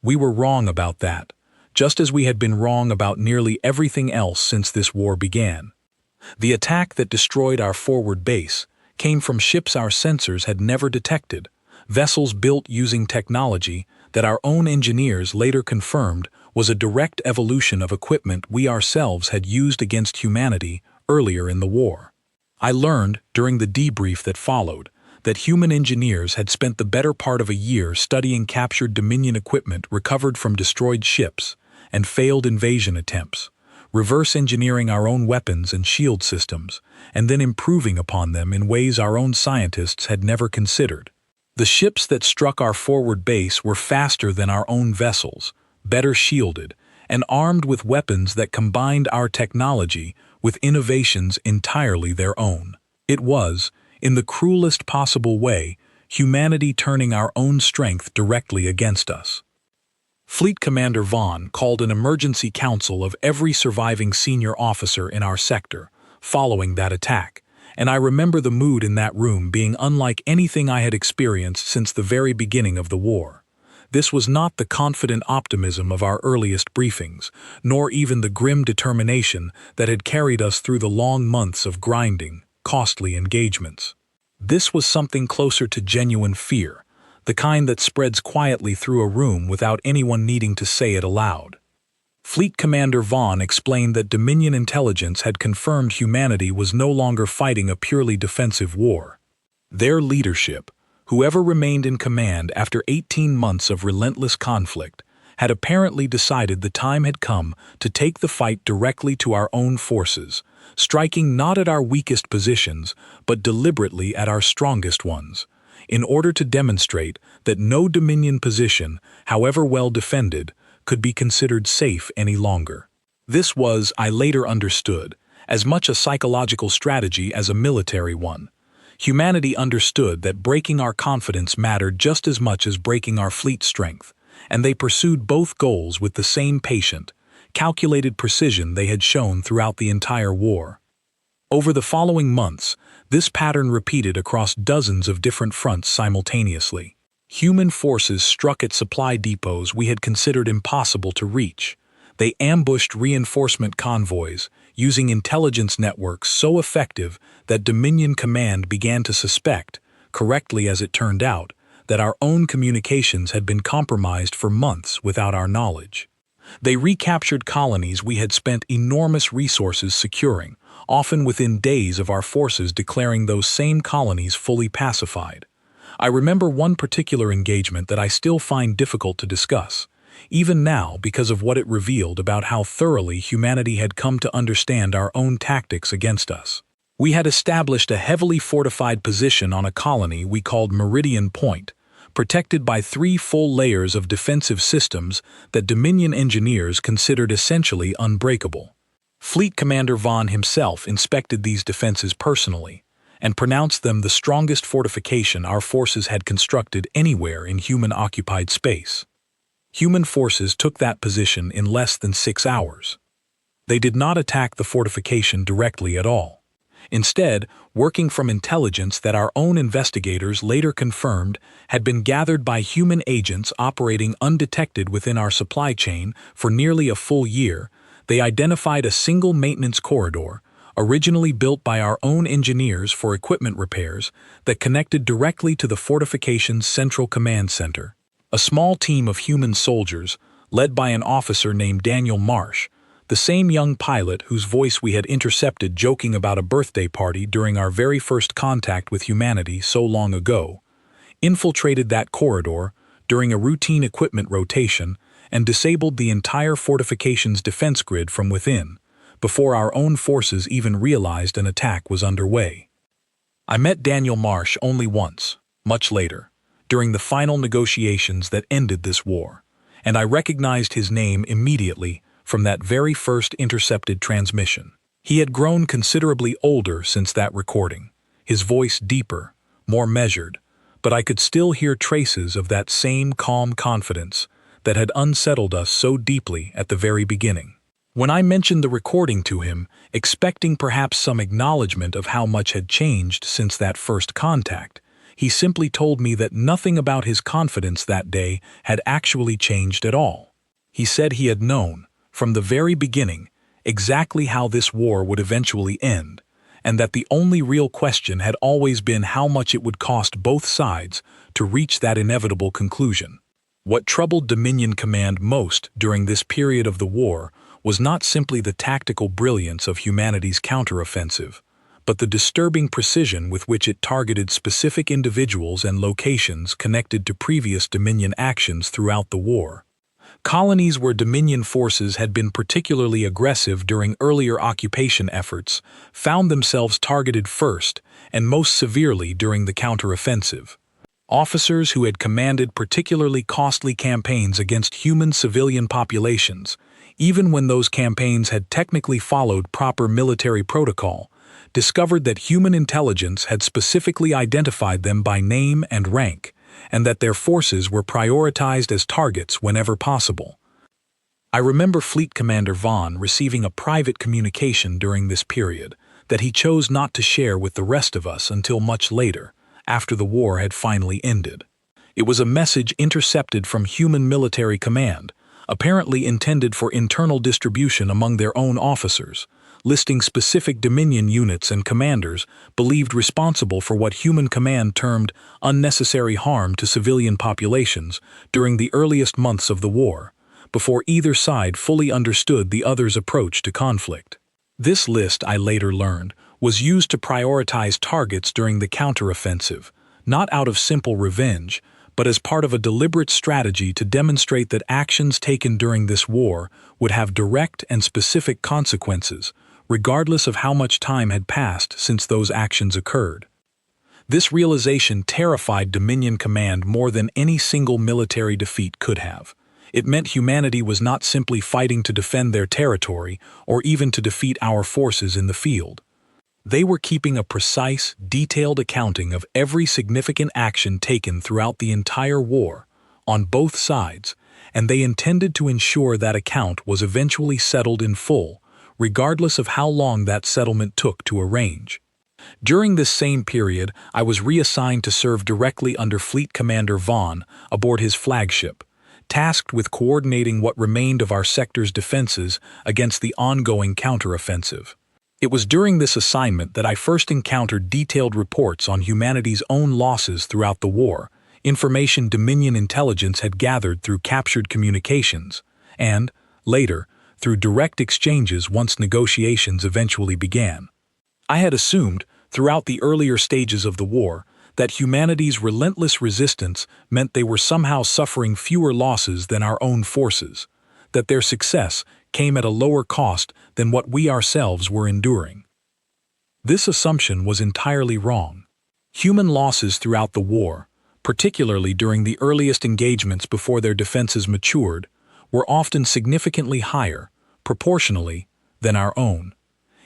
We were wrong about that, just as we had been wrong about nearly everything else since this war began. The attack that destroyed our forward base came from ships our sensors had never detected, vessels built using technology that our own engineers later confirmed was a direct evolution of equipment we ourselves had used against humanity earlier in the war. I learned, during the debrief that followed, that human engineers had spent the better part of a year studying captured Dominion equipment recovered from destroyed ships and failed invasion attempts, reverse engineering our own weapons and shield systems, and then improving upon them in ways our own scientists had never considered. The ships that struck our forward base were faster than our own vessels, better shielded, and armed with weapons that combined our technology with innovations entirely their own. It was, in the cruelest possible way, humanity turning our own strength directly against us. Fleet Commander Vaughn called an emergency council of every surviving senior officer in our sector, following that attack, and I remember the mood in that room being unlike anything I had experienced since the very beginning of the war. This was not the confident optimism of our earliest briefings, nor even the grim determination that had carried us through the long months of grinding, costly engagements. This was something closer to genuine fear, the kind that spreads quietly through a room without anyone needing to say it aloud. Fleet Commander Vaughn explained that Dominion intelligence had confirmed humanity was no longer fighting a purely defensive war. Their leadership, whoever remained in command after 18 months of relentless conflict, had apparently decided the time had come to take the fight directly to our own forces, striking not at our weakest positions, but deliberately at our strongest ones, in order to demonstrate that no Dominion position, however well defended, could be considered safe any longer. This was, I later understood, as much a psychological strategy as a military one. Humanity understood that breaking our confidence mattered just as much as breaking our fleet strength, and they pursued both goals with the same patient, calculated precision they had shown throughout the entire war. Over the following months, this pattern repeated across dozens of different fronts simultaneously. Human forces struck at supply depots we had considered impossible to reach. They ambushed reinforcement convoys, using intelligence networks so effective that Dominion Command began to suspect, correctly as it turned out, that our own communications had been compromised for months without our knowledge. They recaptured colonies we had spent enormous resources securing, often within days of our forces declaring those same colonies fully pacified. I remember one particular engagement that I still find difficult to discuss, even now because of what it revealed about how thoroughly humanity had come to understand our own tactics against us. We had established a heavily fortified position on a colony we called Meridian Point, protected by 3 full layers of defensive systems that Dominion engineers considered essentially unbreakable. Fleet Commander Vaughn himself inspected these defenses personally, and pronounced them the strongest fortification our forces had constructed anywhere in human-occupied space. Human forces took that position in less than 6 hours. They did not attack the fortification directly at all. Instead, working from intelligence that our own investigators later confirmed had been gathered by human agents operating undetected within our supply chain for nearly a full year, they identified a single maintenance corridor, originally built by our own engineers for equipment repairs, that connected directly to the fortification's central command center. A small team of human soldiers, led by an officer named Daniel Marsh, The same young pilot whose voice we had intercepted joking about a birthday party during our very first contact with humanity so long ago, infiltrated that corridor during a routine equipment rotation and disabled the entire fortification's defense grid from within, before our own forces even realized an attack was underway. I met Daniel Marsh only once, much later, during the final negotiations that ended this war, and I recognized his name immediately from that very first intercepted transmission. He had grown considerably older since that recording, his voice deeper, more measured, but I could still hear traces of that same calm confidence that had unsettled us so deeply at the very beginning. When I mentioned the recording to him, expecting perhaps some acknowledgement of how much had changed since that first contact, he simply told me that nothing about his confidence that day had actually changed at all. He said he had known, from the very beginning, exactly how this war would eventually end, and that the only real question had always been how much it would cost both sides to reach that inevitable conclusion. What troubled Dominion Command most during this period of the war was not simply the tactical brilliance of humanity's counteroffensive, but the disturbing precision with which it targeted specific individuals and locations connected to previous Dominion actions throughout the war. Colonies where Dominion forces had been particularly aggressive during earlier occupation efforts found themselves targeted first and most severely during the counteroffensive. Officers who had commanded particularly costly campaigns against human civilian populations, even when those campaigns had technically followed proper military protocol, discovered that human intelligence had specifically identified them by name and rank, and that their forces were prioritized as targets whenever possible. I remember Fleet Commander Vaughn receiving a private communication during this period that he chose not to share with the rest of us until much later, after the war had finally ended. It was a message intercepted from human military command, apparently intended for internal distribution among their own officers, listing specific Dominion units and commanders believed responsible for what human command termed unnecessary harm to civilian populations during the earliest months of the war, before either side fully understood the other's approach to conflict. This list, I later learned, was used to prioritize targets during the counteroffensive, not out of simple revenge, but as part of a deliberate strategy to demonstrate that actions taken during this war would have direct and specific consequences, regardless of how much time had passed since those actions occurred. This realization terrified Dominion Command more than any single military defeat could have. It meant humanity was not simply fighting to defend their territory or even to defeat our forces in the field. They were keeping a precise, detailed accounting of every significant action taken throughout the entire war, on both sides, and they intended to ensure that account was eventually settled in full, regardless of how long that settlement took to arrange. During this same period, I was reassigned to serve directly under Fleet Commander Vaughn aboard his flagship, tasked with coordinating what remained of our sector's defenses against the ongoing counteroffensive. It was during this assignment that I first encountered detailed reports on humanity's own losses throughout the war, information Dominion intelligence had gathered through captured communications, and, later, through direct exchanges once negotiations eventually began. I had assumed, throughout the earlier stages of the war, that humanity's relentless resistance meant they were somehow suffering fewer losses than our own forces, that their success came at a lower cost than what we ourselves were enduring. This assumption was entirely wrong. Human losses throughout the war, particularly during the earliest engagements before their defenses matured, were often significantly higher, proportionally, than our own.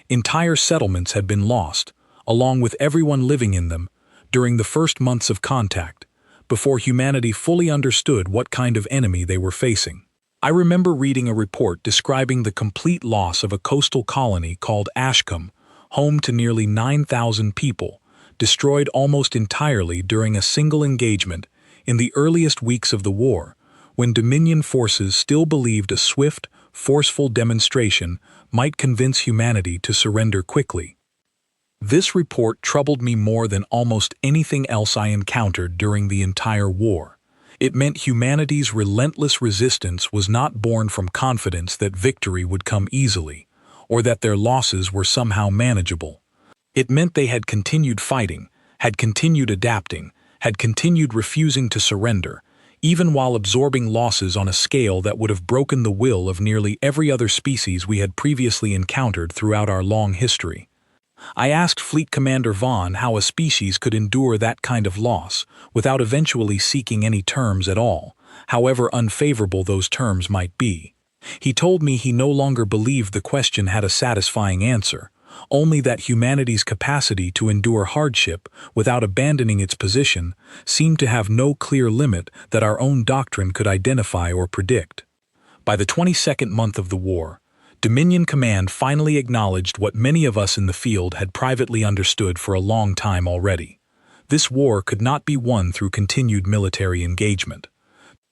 Entire settlements had been lost, along with everyone living in them, during the first months of contact, before humanity fully understood what kind of enemy they were facing. I remember reading a report describing the complete loss of a coastal colony called Ashcombe, home to nearly 9,000 people, destroyed almost entirely during a single engagement in the earliest weeks of the war, when Dominion forces still believed a swift, forceful demonstration might convince humanity to surrender quickly. This report troubled me more than almost anything else I encountered during the entire war. It meant humanity's relentless resistance was not born from confidence that victory would come easily, or that their losses were somehow manageable. It meant they had continued fighting, had continued adapting, had continued refusing to surrender, even while absorbing losses on a scale that would have broken the will of nearly every other species we had previously encountered throughout our long history. I asked Fleet Commander Vaughn how a species could endure that kind of loss without eventually seeking any terms at all, however unfavorable those terms might be. He told me he no longer believed the question had a satisfying answer, only that humanity's capacity to endure hardship without abandoning its position seemed to have no clear limit that our own doctrine could identify or predict. By the 22nd month of the war, Dominion Command finally acknowledged what many of us in the field had privately understood for a long time already. This war could not be won through continued military engagement.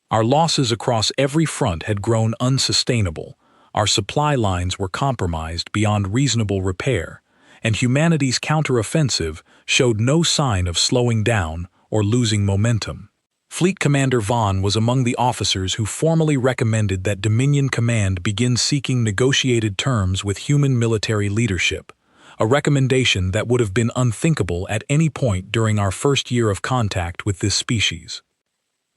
Our losses across every front had grown unsustainable, our supply lines were compromised beyond reasonable repair, and humanity's counteroffensive showed no sign of slowing down or losing momentum. Fleet Commander Vaughn was among the officers who formally recommended that Dominion Command begin seeking negotiated terms with human military leadership, a recommendation that would have been unthinkable at any point during our first year of contact with this species.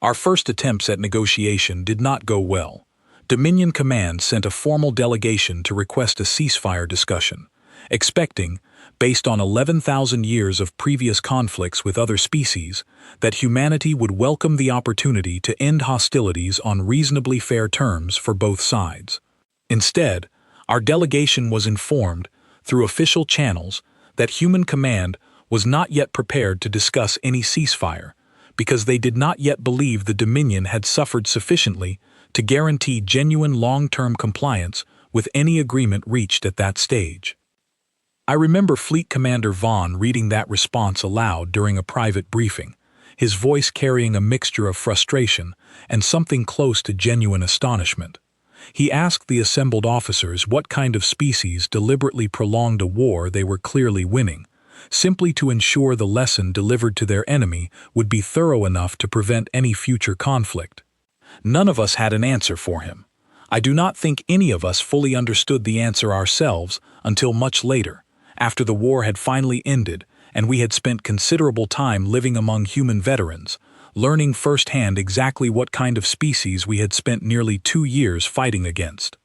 Our first attempts at negotiation did not go well. Dominion Command sent a formal delegation to request a ceasefire discussion, expecting, based on 11,000 years of previous conflicts with other species, that humanity would welcome the opportunity to end hostilities on reasonably fair terms for both sides. Instead, our delegation was informed, through official channels, that Human Command was not yet prepared to discuss any ceasefire, because they did not yet believe the Dominion had suffered sufficiently to guarantee genuine long-term compliance with any agreement reached at that stage. I remember Fleet Commander Vaughn reading that response aloud during a private briefing, his voice carrying a mixture of frustration and something close to genuine astonishment. He asked the assembled officers what kind of species deliberately prolonged a war they were clearly winning, simply to ensure the lesson delivered to their enemy would be thorough enough to prevent any future conflict. None of us had an answer for him. I do not think any of us fully understood the answer ourselves until much later, after the war had finally ended and we had spent considerable time living among human veterans, learning firsthand exactly what kind of species we had spent nearly 2 years fighting against.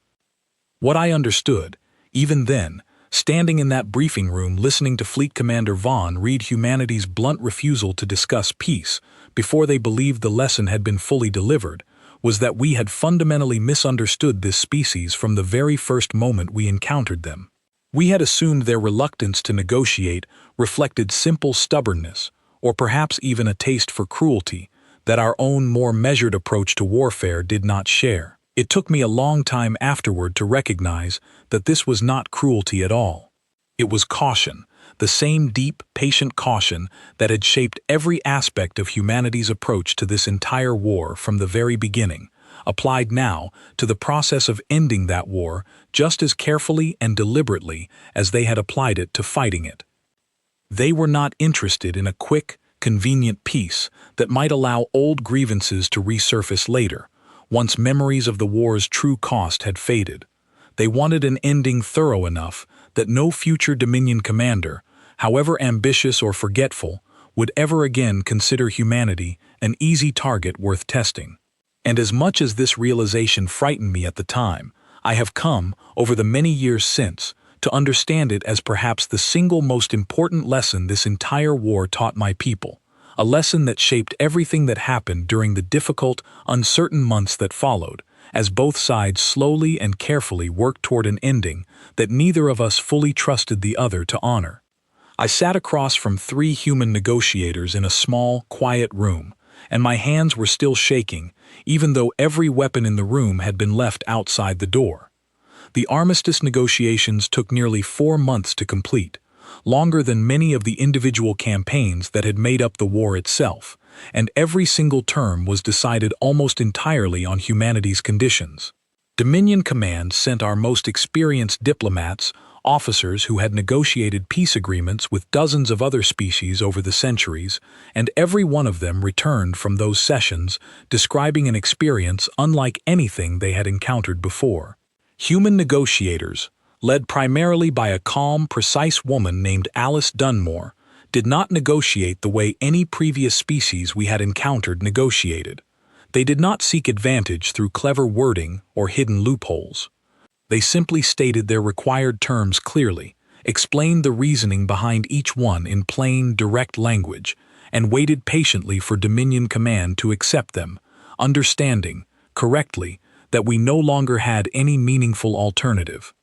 What I understood, even then, standing in that briefing room listening to Fleet Commander Vaughn read humanity's blunt refusal to discuss peace before they believed the lesson had been fully delivered, was that we had fundamentally misunderstood this species from the very first moment we encountered them. We had assumed their reluctance to negotiate reflected simple stubbornness, or perhaps even a taste for cruelty, that our own more measured approach to warfare did not share. It took me a long time afterward to recognize that this was not cruelty at all. It was caution, the same deep, patient caution that had shaped every aspect of humanity's approach to this entire war from the very beginning, applied now to the process of ending that war just as carefully and deliberately as they had applied it to fighting it. They were not interested in a quick, convenient peace that might allow old grievances to resurface later, once memories of the war's true cost had faded. They wanted an ending thorough enough that no future Dominion commander, however ambitious or forgetful, would ever again consider humanity an easy target worth testing. And as much as this realization frightened me at the time, I have come, over the many years since, to understand it as perhaps the single most important lesson this entire war taught my people, a lesson that shaped everything that happened during the difficult, uncertain months that followed, as both sides slowly and carefully worked toward an ending that neither of us fully trusted the other to honor. I sat across from 3 human negotiators in a small, quiet room, and my hands were still shaking, even though every weapon in the room had been left outside the door. The armistice negotiations took nearly 4 months to complete, longer than many of the individual campaigns that had made up the war itself, and every single term was decided almost entirely on humanity's conditions. Dominion Command sent our most experienced diplomats, officers who had negotiated peace agreements with dozens of other species over the centuries, and every one of them returned from those sessions describing an experience unlike anything they had encountered before. Human negotiators, led primarily by a calm, precise woman named Alice Dunmore, did not negotiate the way any previous species we had encountered negotiated. They did not seek advantage through clever wording or hidden loopholes. They simply stated their required terms clearly, explained the reasoning behind each one in plain, direct language, and waited patiently for Dominion Command to accept them, understanding, correctly, that we no longer had any meaningful alternative.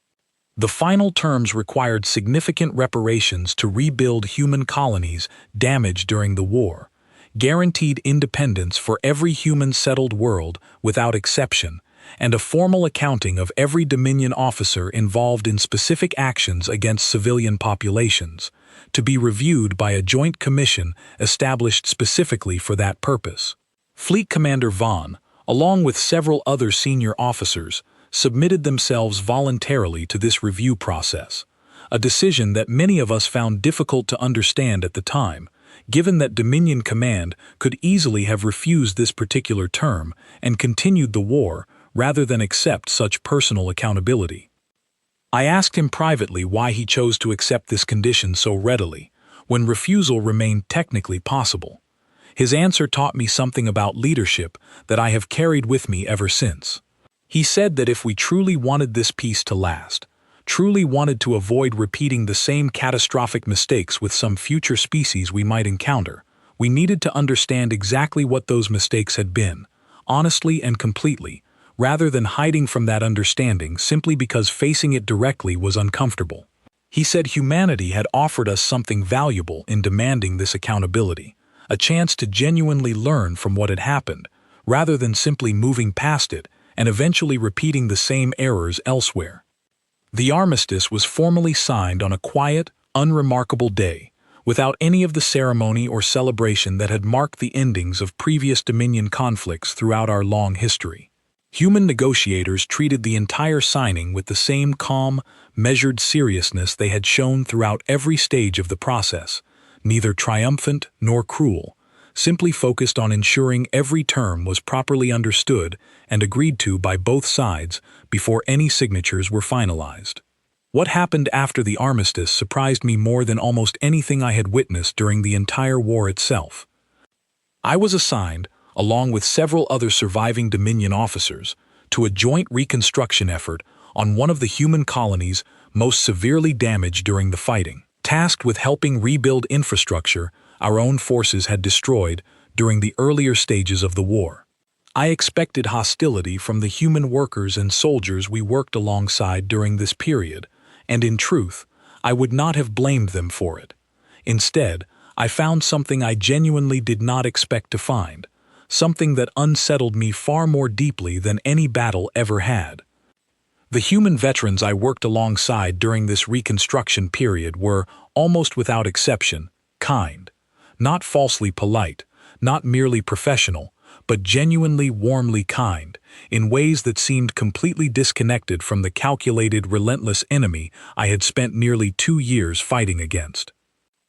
The final terms required significant reparations to rebuild human colonies damaged during the war, guaranteed independence for every human settled world without exception, and a formal accounting of every Dominion officer involved in specific actions against civilian populations, to be reviewed by a joint commission established specifically for that purpose. Fleet Commander Vaughn, along with several other senior officers, submitted themselves voluntarily to this review process, a decision that many of us found difficult to understand at the time, given that Dominion Command could easily have refused this particular term and continued the war rather than accept such personal accountability. I asked him privately why he chose to accept this condition so readily, when refusal remained technically possible. His answer taught me something about leadership that I have carried with me ever since. He said that if we truly wanted this peace to last, truly wanted to avoid repeating the same catastrophic mistakes with some future species we might encounter, we needed to understand exactly what those mistakes had been, honestly and completely, rather than hiding from that understanding simply because facing it directly was uncomfortable. He said humanity had offered us something valuable in demanding this accountability, a chance to genuinely learn from what had happened, rather than simply moving past it and eventually repeating the same errors elsewhere. The armistice was formally signed on a quiet, unremarkable day, without any of the ceremony or celebration that had marked the endings of previous Dominion conflicts throughout our long history. Human negotiators treated the entire signing with the same calm, measured seriousness they had shown throughout every stage of the process, neither triumphant nor cruel, simply focused on ensuring every term was properly understood and agreed to by both sides before any signatures were finalized. What happened after the armistice surprised me more than almost anything I had witnessed during the entire war itself. I was assigned, along with several other surviving Dominion officers, to a joint reconstruction effort on one of the human colonies most severely damaged during the fighting, tasked with helping rebuild infrastructure our own forces had destroyed during the earlier stages of the war. I expected hostility from the human workers and soldiers we worked alongside during this period, and in truth, I would not have blamed them for it. Instead, I found something I genuinely did not expect to find, something that unsettled me far more deeply than any battle ever had. The human veterans I worked alongside during this reconstruction period were, almost without exception, kind. Not falsely polite, not merely professional, but genuinely warmly kind, in ways that seemed completely disconnected from the calculated, relentless enemy I had spent nearly 2 years fighting against.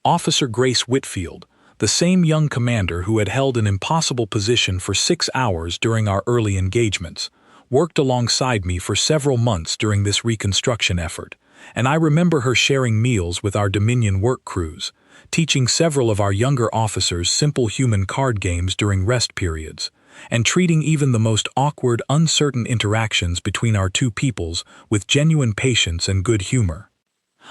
Officer Grace Whitfield, the same young commander who had held an impossible position for 6 hours during our early engagements, worked alongside me for several months during this reconstruction effort, and I remember her sharing meals with our Dominion work crews, teaching several of our younger officers simple human card games during rest periods, and treating even the most awkward, uncertain interactions between our two peoples with genuine patience and good humor.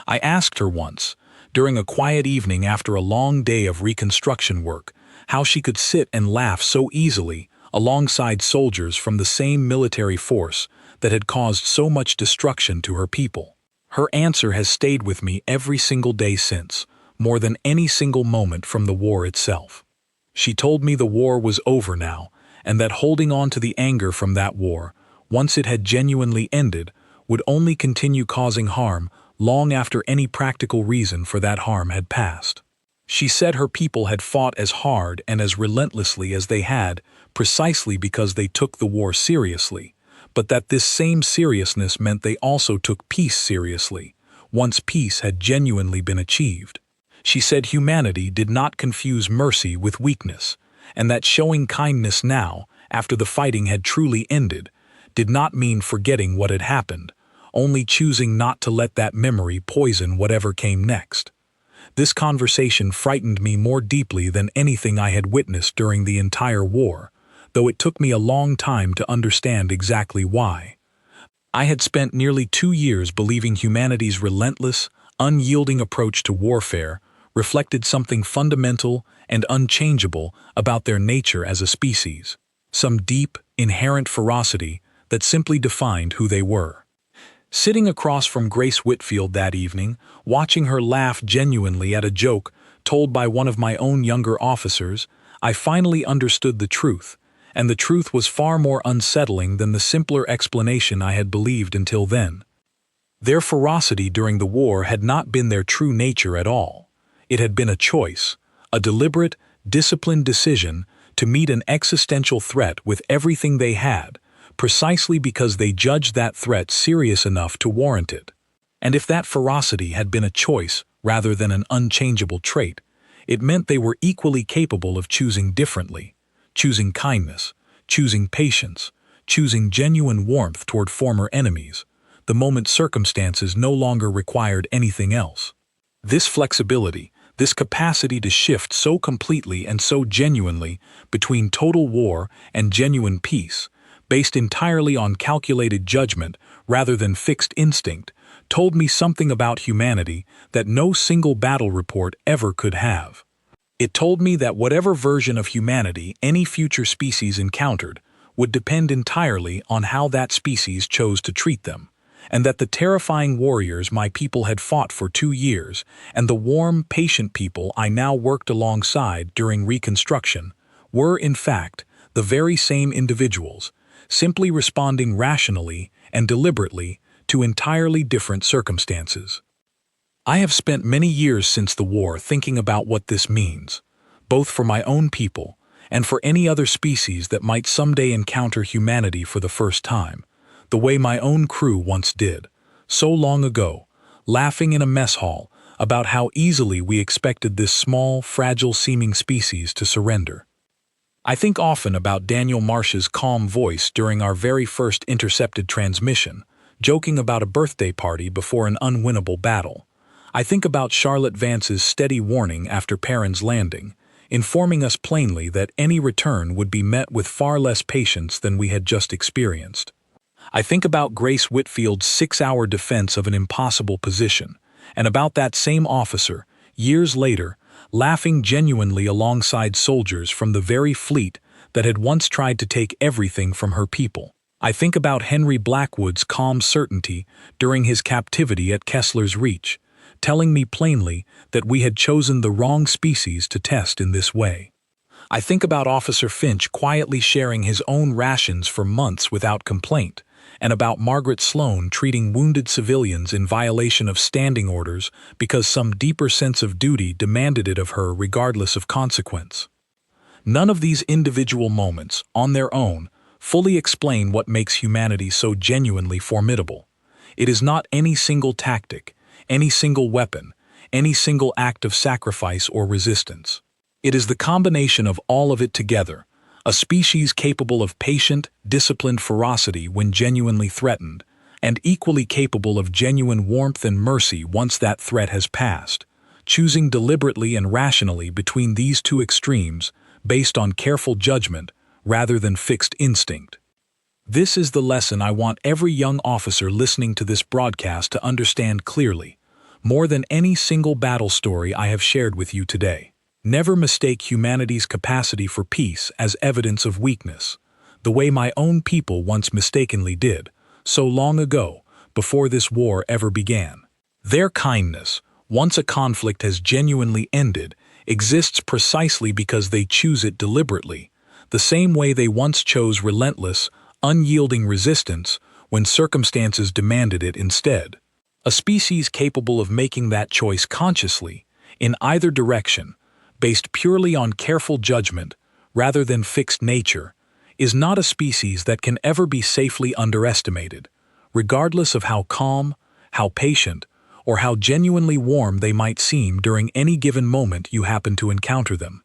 I asked her once, during a quiet evening after a long day of reconstruction work, how she could sit and laugh so easily alongside soldiers from the same military force that had caused so much destruction to her people. Her answer has stayed with me every single day since, more than any single moment from the war itself. She told me the war was over now, and that holding on to the anger from that war, once it had genuinely ended, would only continue causing harm long after any practical reason for that harm had passed. She said her people had fought as hard and as relentlessly as they had precisely because they took the war seriously, but that this same seriousness meant they also took peace seriously, once peace had genuinely been achieved. She said humanity did not confuse mercy with weakness, and that showing kindness now, after the fighting had truly ended, did not mean forgetting what had happened, only choosing not to let that memory poison whatever came next. This conversation frightened me more deeply than anything I had witnessed during the entire war, though it took me a long time to understand exactly why. I had spent nearly 2 years believing humanity's relentless, unyielding approach to warfare reflected something fundamental and unchangeable about their nature as a species, some deep, inherent ferocity that simply defined who they were. Sitting across from Grace Whitfield that evening, watching her laugh genuinely at a joke told by one of my own younger officers, I finally understood the truth, and the truth was far more unsettling than the simpler explanation I had believed until then. Their ferocity during the war had not been their true nature at all. It had been a choice, a deliberate, disciplined decision to meet an existential threat with everything they had, precisely because they judged that threat serious enough to warrant it. And if that ferocity had been a choice rather than an unchangeable trait, it meant they were equally capable of choosing differently, choosing kindness, choosing patience, choosing genuine warmth toward former enemies, the moment circumstances no longer required anything else. This flexibility, this capacity to shift so completely and so genuinely between total war and genuine peace, based entirely on calculated judgment rather than fixed instinct, told me something about humanity that no single battle report ever could have. It told me that whatever version of humanity any future species encountered would depend entirely on how that species chose to treat them, and that the terrifying warriors my people had fought for 2 years and the warm, patient people I now worked alongside during Reconstruction were, in fact, the very same individuals, simply responding rationally and deliberately to entirely different circumstances. I have spent many years since the war thinking about what this means, both for my own people and for any other species that might someday encounter humanity for the first time, the way my own crew once did, so long ago, laughing in a mess hall about how easily we expected this small, fragile-seeming species to surrender. I think often about Daniel Marsh's calm voice during our very first intercepted transmission, joking about a birthday party before an unwinnable battle. I think about Charlotte Vance's steady warning after Perrin's landing, informing us plainly that any return would be met with far less patience than we had just experienced. I think about Grace Whitfield's 6-hour defense of an impossible position, and about that same officer, years later, laughing genuinely alongside soldiers from the very fleet that had once tried to take everything from her people. I think about Henry Blackwood's calm certainty during his captivity at Kessler's Reach, telling me plainly that we had chosen the wrong species to test in this way. I think about Officer Finch quietly sharing his own rations for months without complaint, and about Margaret Sloan treating wounded civilians in violation of standing orders because some deeper sense of duty demanded it of her regardless of consequence. None of these individual moments, on their own, fully explain what makes humanity so genuinely formidable. It is not any single tactic, any single weapon, any single act of sacrifice or resistance. It is the combination of all of it together, a species capable of patient, disciplined ferocity when genuinely threatened, and equally capable of genuine warmth and mercy once that threat has passed, choosing deliberately and rationally between these two extremes based on careful judgment rather than fixed instinct. This is the lesson I want every young officer listening to this broadcast to understand clearly, more than any single battle story I have shared with you today. Never mistake humanity's capacity for peace as evidence of weakness, the way my own people once mistakenly did, so long ago, before this war ever began. Their kindness, once a conflict has genuinely ended, exists precisely because they choose it deliberately, the same way they once chose relentless, unyielding resistance when circumstances demanded it instead. A species capable of making that choice consciously, in either direction, based purely on careful judgment rather than fixed nature, is not a species that can ever be safely underestimated, regardless of how calm, how patient, or how genuinely warm they might seem during any given moment you happen to encounter them.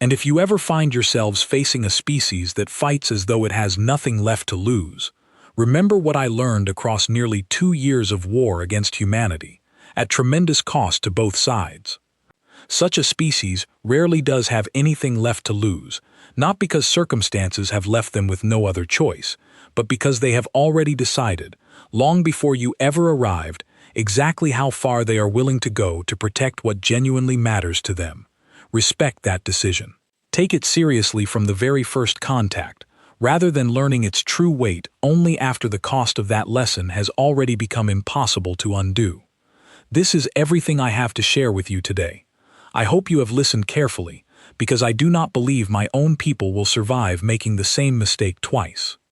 And if you ever find yourselves facing a species that fights as though it has nothing left to lose, remember what I learned across nearly 2 years of war against humanity, at tremendous cost to both sides. Such a species rarely does have anything left to lose, not because circumstances have left them with no other choice, but because they have already decided, long before you ever arrived, exactly how far they are willing to go to protect what genuinely matters to them. Respect that decision. Take it seriously from the very first contact, rather than learning its true weight only after the cost of that lesson has already become impossible to undo. This is everything I have to share with you today. I hope you have listened carefully, because I do not believe my own people will survive making the same mistake twice.